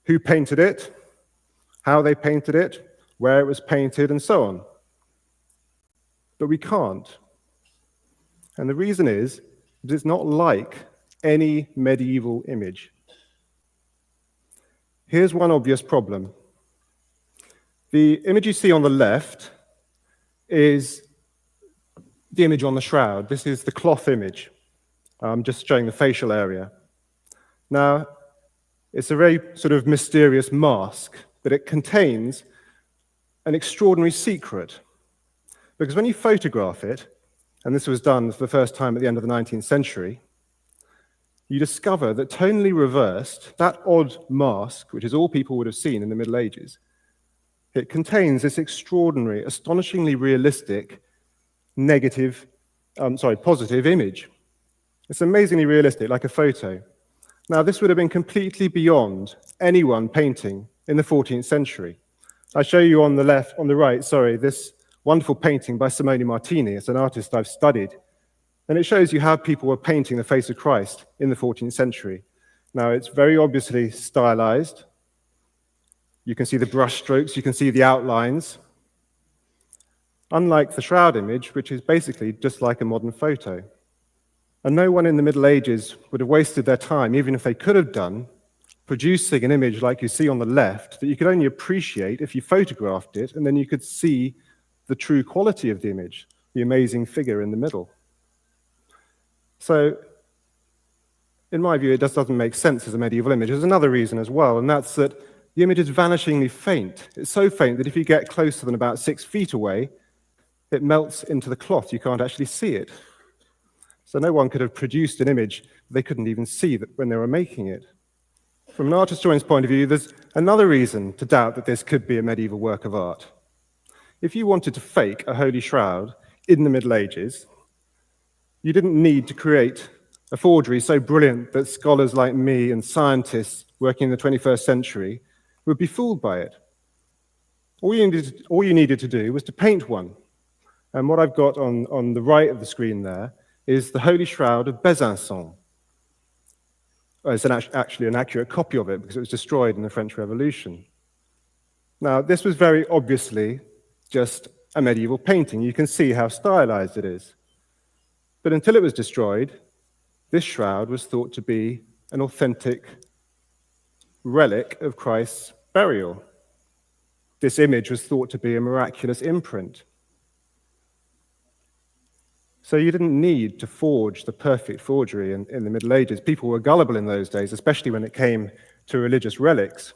who painted it, how they painted it, where it was painted, and so on. But we can't. And the reason is that it's not like any medieval image. Here's one obvious problem. The image you see on the left is the image on the shroud. This is the cloth image, just showing the facial area. Now, it's a very sort of mysterious mask, but it contains an extraordinary secret. Because when you photograph it, and this was done for the first time at the end of the 19th century, you discover that tonally reversed, that odd mask, which is all people would have seen in the Middle Ages, it contains this extraordinary, astonishingly realistic, positive image. It's amazingly realistic, like a photo. Now, this would have been completely beyond anyone painting in the 14th century. I show you on the right, this wonderful painting by Simone Martini. It's an artist I've studied. And it shows you how people were painting the face of Christ in the 14th century. Now, it's very obviously stylized. You can see the brush strokes, you can see the outlines. Unlike the shroud image, which is basically just like a modern photo. And no one in the Middle Ages would have wasted their time, even if they could have done, producing an image like you see on the left, that you could only appreciate if you photographed it, and then you could see the true quality of the image, the amazing figure in the middle. So, in my view, it just doesn't make sense as a medieval image. There's another reason as well, and that's that the image is vanishingly faint. It's so faint that if you get closer than about 6 feet away, it melts into the cloth. You can't actually see it. So no one could have produced an image they couldn't even see that when they were making it. From an art historian's point of view, there's another reason to doubt that this could be a medieval work of art. If you wanted to fake a holy shroud in the Middle Ages, you didn't need to create a forgery so brilliant that scholars like me and scientists working in the 21st century would be fooled by it. All you needed to do was to paint one. And what I've got on the right of the screen there is the Holy Shroud of Besançon. It's actually an accurate copy of it because it was destroyed in the French Revolution. Now, this was very obviously just a medieval painting. You can see how stylized it is. But until it was destroyed, this shroud was thought to be an authentic relic of Christ's burial. This image was thought to be a miraculous imprint. So you didn't need to forge the perfect forgery in the Middle Ages. People were gullible in those days, especially when it came to religious relics.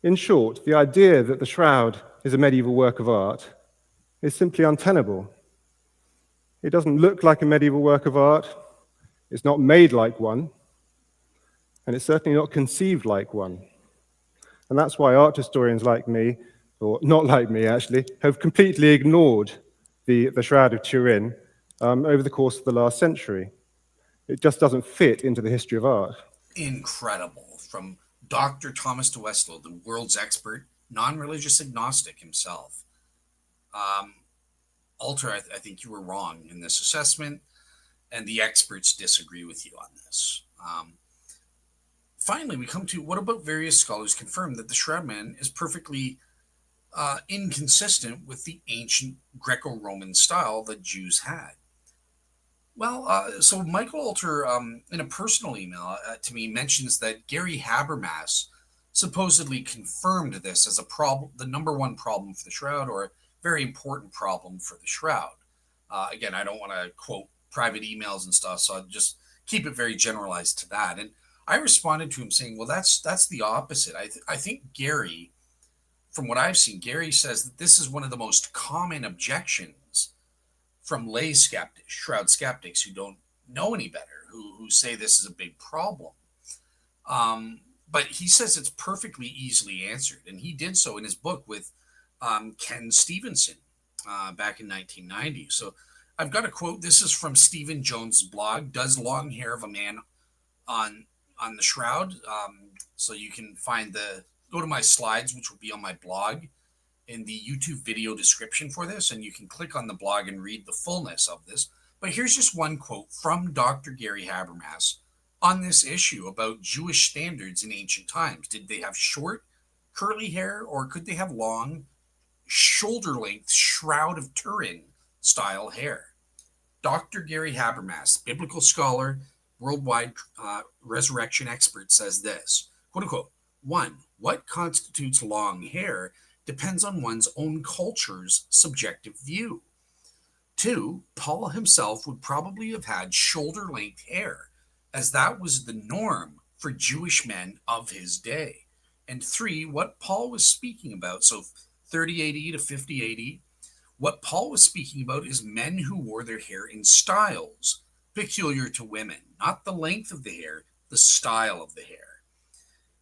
In short, the idea that the shroud is a medieval work of art is simply untenable. It doesn't look like a medieval work of art, it's not made like one, and it's certainly not conceived like one. And that's why art historians like me, or not like me actually, have completely ignored the Shroud of Turin over the course of the last century. It just doesn't fit into the history of art. Incredible. From Dr. Thomas de Westlow, the world's expert, non-religious agnostic himself. Alter, I think you were wrong in this assessment, and the experts disagree with you on this. Finally, we come to what about various scholars confirm that the Shroud Man is perfectly inconsistent with the ancient Greco-Roman style that Jews had. Well, so Michael Alter, in a personal email to me, mentions that Gary Habermas supposedly confirmed this as a problem, the number one problem for the Shroud, or a very important problem for the Shroud. Again, I don't want to quote private emails and stuff, so I'll just keep it very generalized to that. And I responded to him saying, well, that's the opposite. I think Gary, from what I've seen, Gary says that this is one of the most common objections from lay skeptics, shroud skeptics who don't know any better, who say this is a big problem. But he says it's perfectly easily answered, and he did so in his book with Ken Stevenson back in 1990. So I've got a quote. This is from Stephen Jones' blog, Does Long Hair of a Man on the Shroud? So you can go to my slides, which will be on my blog, in the YouTube video description for this, and you can click on the blog and read the fullness of this. But here's just one quote from Dr. Gary Habermas on this issue about Jewish standards in ancient times. Did they have short, curly hair, or could they have long, shoulder-length Shroud of Turin style hair? Dr. Gary Habermas, biblical scholar, worldwide resurrection expert, says this, quote unquote, 1. What constitutes long hair depends on one's own culture's subjective view. 2. Paul himself would probably have had shoulder-length hair, as that was the norm for Jewish men of his day. And 3. What Paul was speaking about, so 30 AD to 50 AD, what Paul was speaking about is men who wore their hair in styles peculiar to women, not the length of the hair, the style of the hair.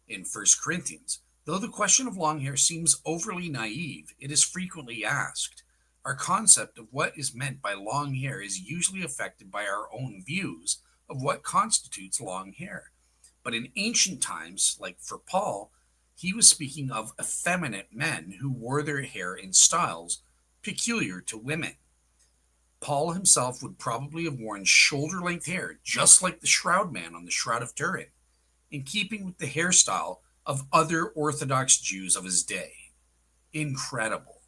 In 1 Corinthians, Though the question of long hair seems overly naive, it is frequently asked. Our concept of what is meant by long hair is usually affected by our own views of what constitutes long hair. But in ancient times, like for Paul, he was speaking of effeminate men who wore their hair in styles peculiar to women. Paul himself would probably have worn shoulder-length hair, just like the Shroud Man on the Shroud of Turin, in keeping with the hairstyle of other Orthodox Jews of his day. Incredible.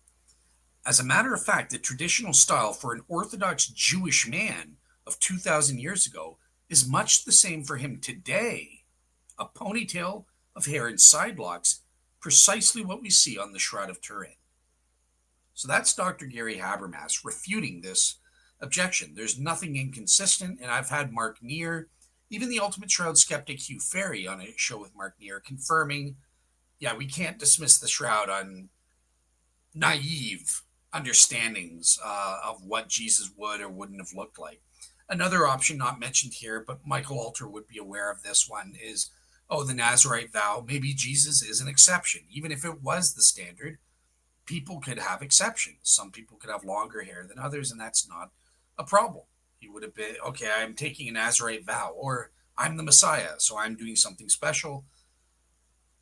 As a matter of fact, the traditional style for an Orthodox Jewish man of 2,000 years ago is much the same for him today. A ponytail of hair and side locks, precisely what we see on the Shroud of Turin. So that's Dr. Gary Habermas refuting this objection. There's nothing inconsistent, and I've had Mark Neer, even the ultimate Shroud skeptic Hugh Ferry on a show with Mark Neer, confirming, yeah, we can't dismiss the Shroud on naive understandings of what Jesus would or wouldn't have looked like. Another option not mentioned here, but Michael Alter would be aware of this one, is, the Nazarite vow. Maybe Jesus is an exception. Even if it was the standard, people could have exceptions. Some people could have longer hair than others, and that's not a problem. He would have been, okay, I'm taking a Nazarite vow, or I'm the Messiah, so I'm doing something special.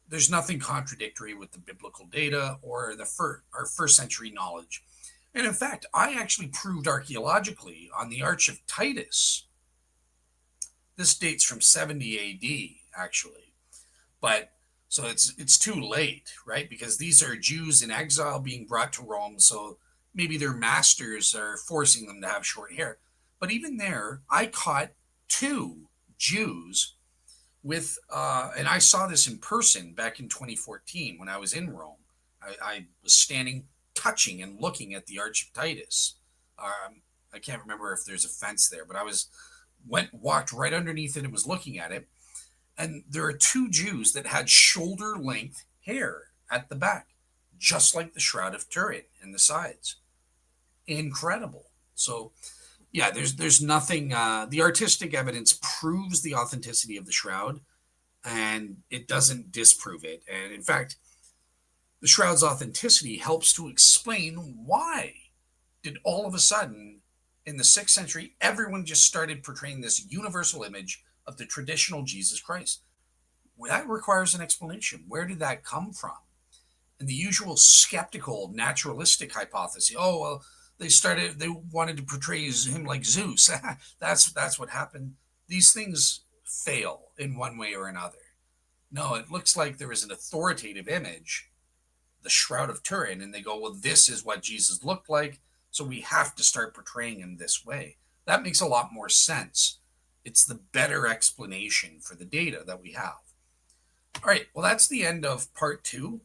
There's nothing contradictory with the biblical data or our first century knowledge. And in fact, I actually proved archaeologically on the Arch of Titus. This dates from 70 AD, actually. But so it's too late, right? Because these are Jews in exile being brought to Rome, so maybe their masters are forcing them to have short hair. But even there, I caught 2 Jews with, and I saw this in person back in 2014 when I was in Rome. I was standing, touching and looking at the Arch of Titus. I can't remember if there's a fence there, but I walked right underneath it and was looking at it. And there are 2 Jews that had shoulder length hair at the back, just like the Shroud of Turin and the sides. Incredible. So yeah, there's nothing, the artistic evidence proves the authenticity of the Shroud, and it doesn't disprove it. And in fact, the Shroud's authenticity helps to explain why did all of a sudden in the 6th century, everyone just started portraying this universal image of the traditional Jesus Christ. That requires an explanation. Where did that come from? And the usual skeptical, naturalistic hypothesis, they wanted to portray him like Zeus. That's what happened. These things fail in one way or another. No, it looks like there is an authoritative image, the Shroud of Turin, and they go, well, this is what Jesus looked like, so we have to start portraying him this way. That makes a lot more sense. It's the better explanation for the data that we have. All right, well, that's the end of part 2.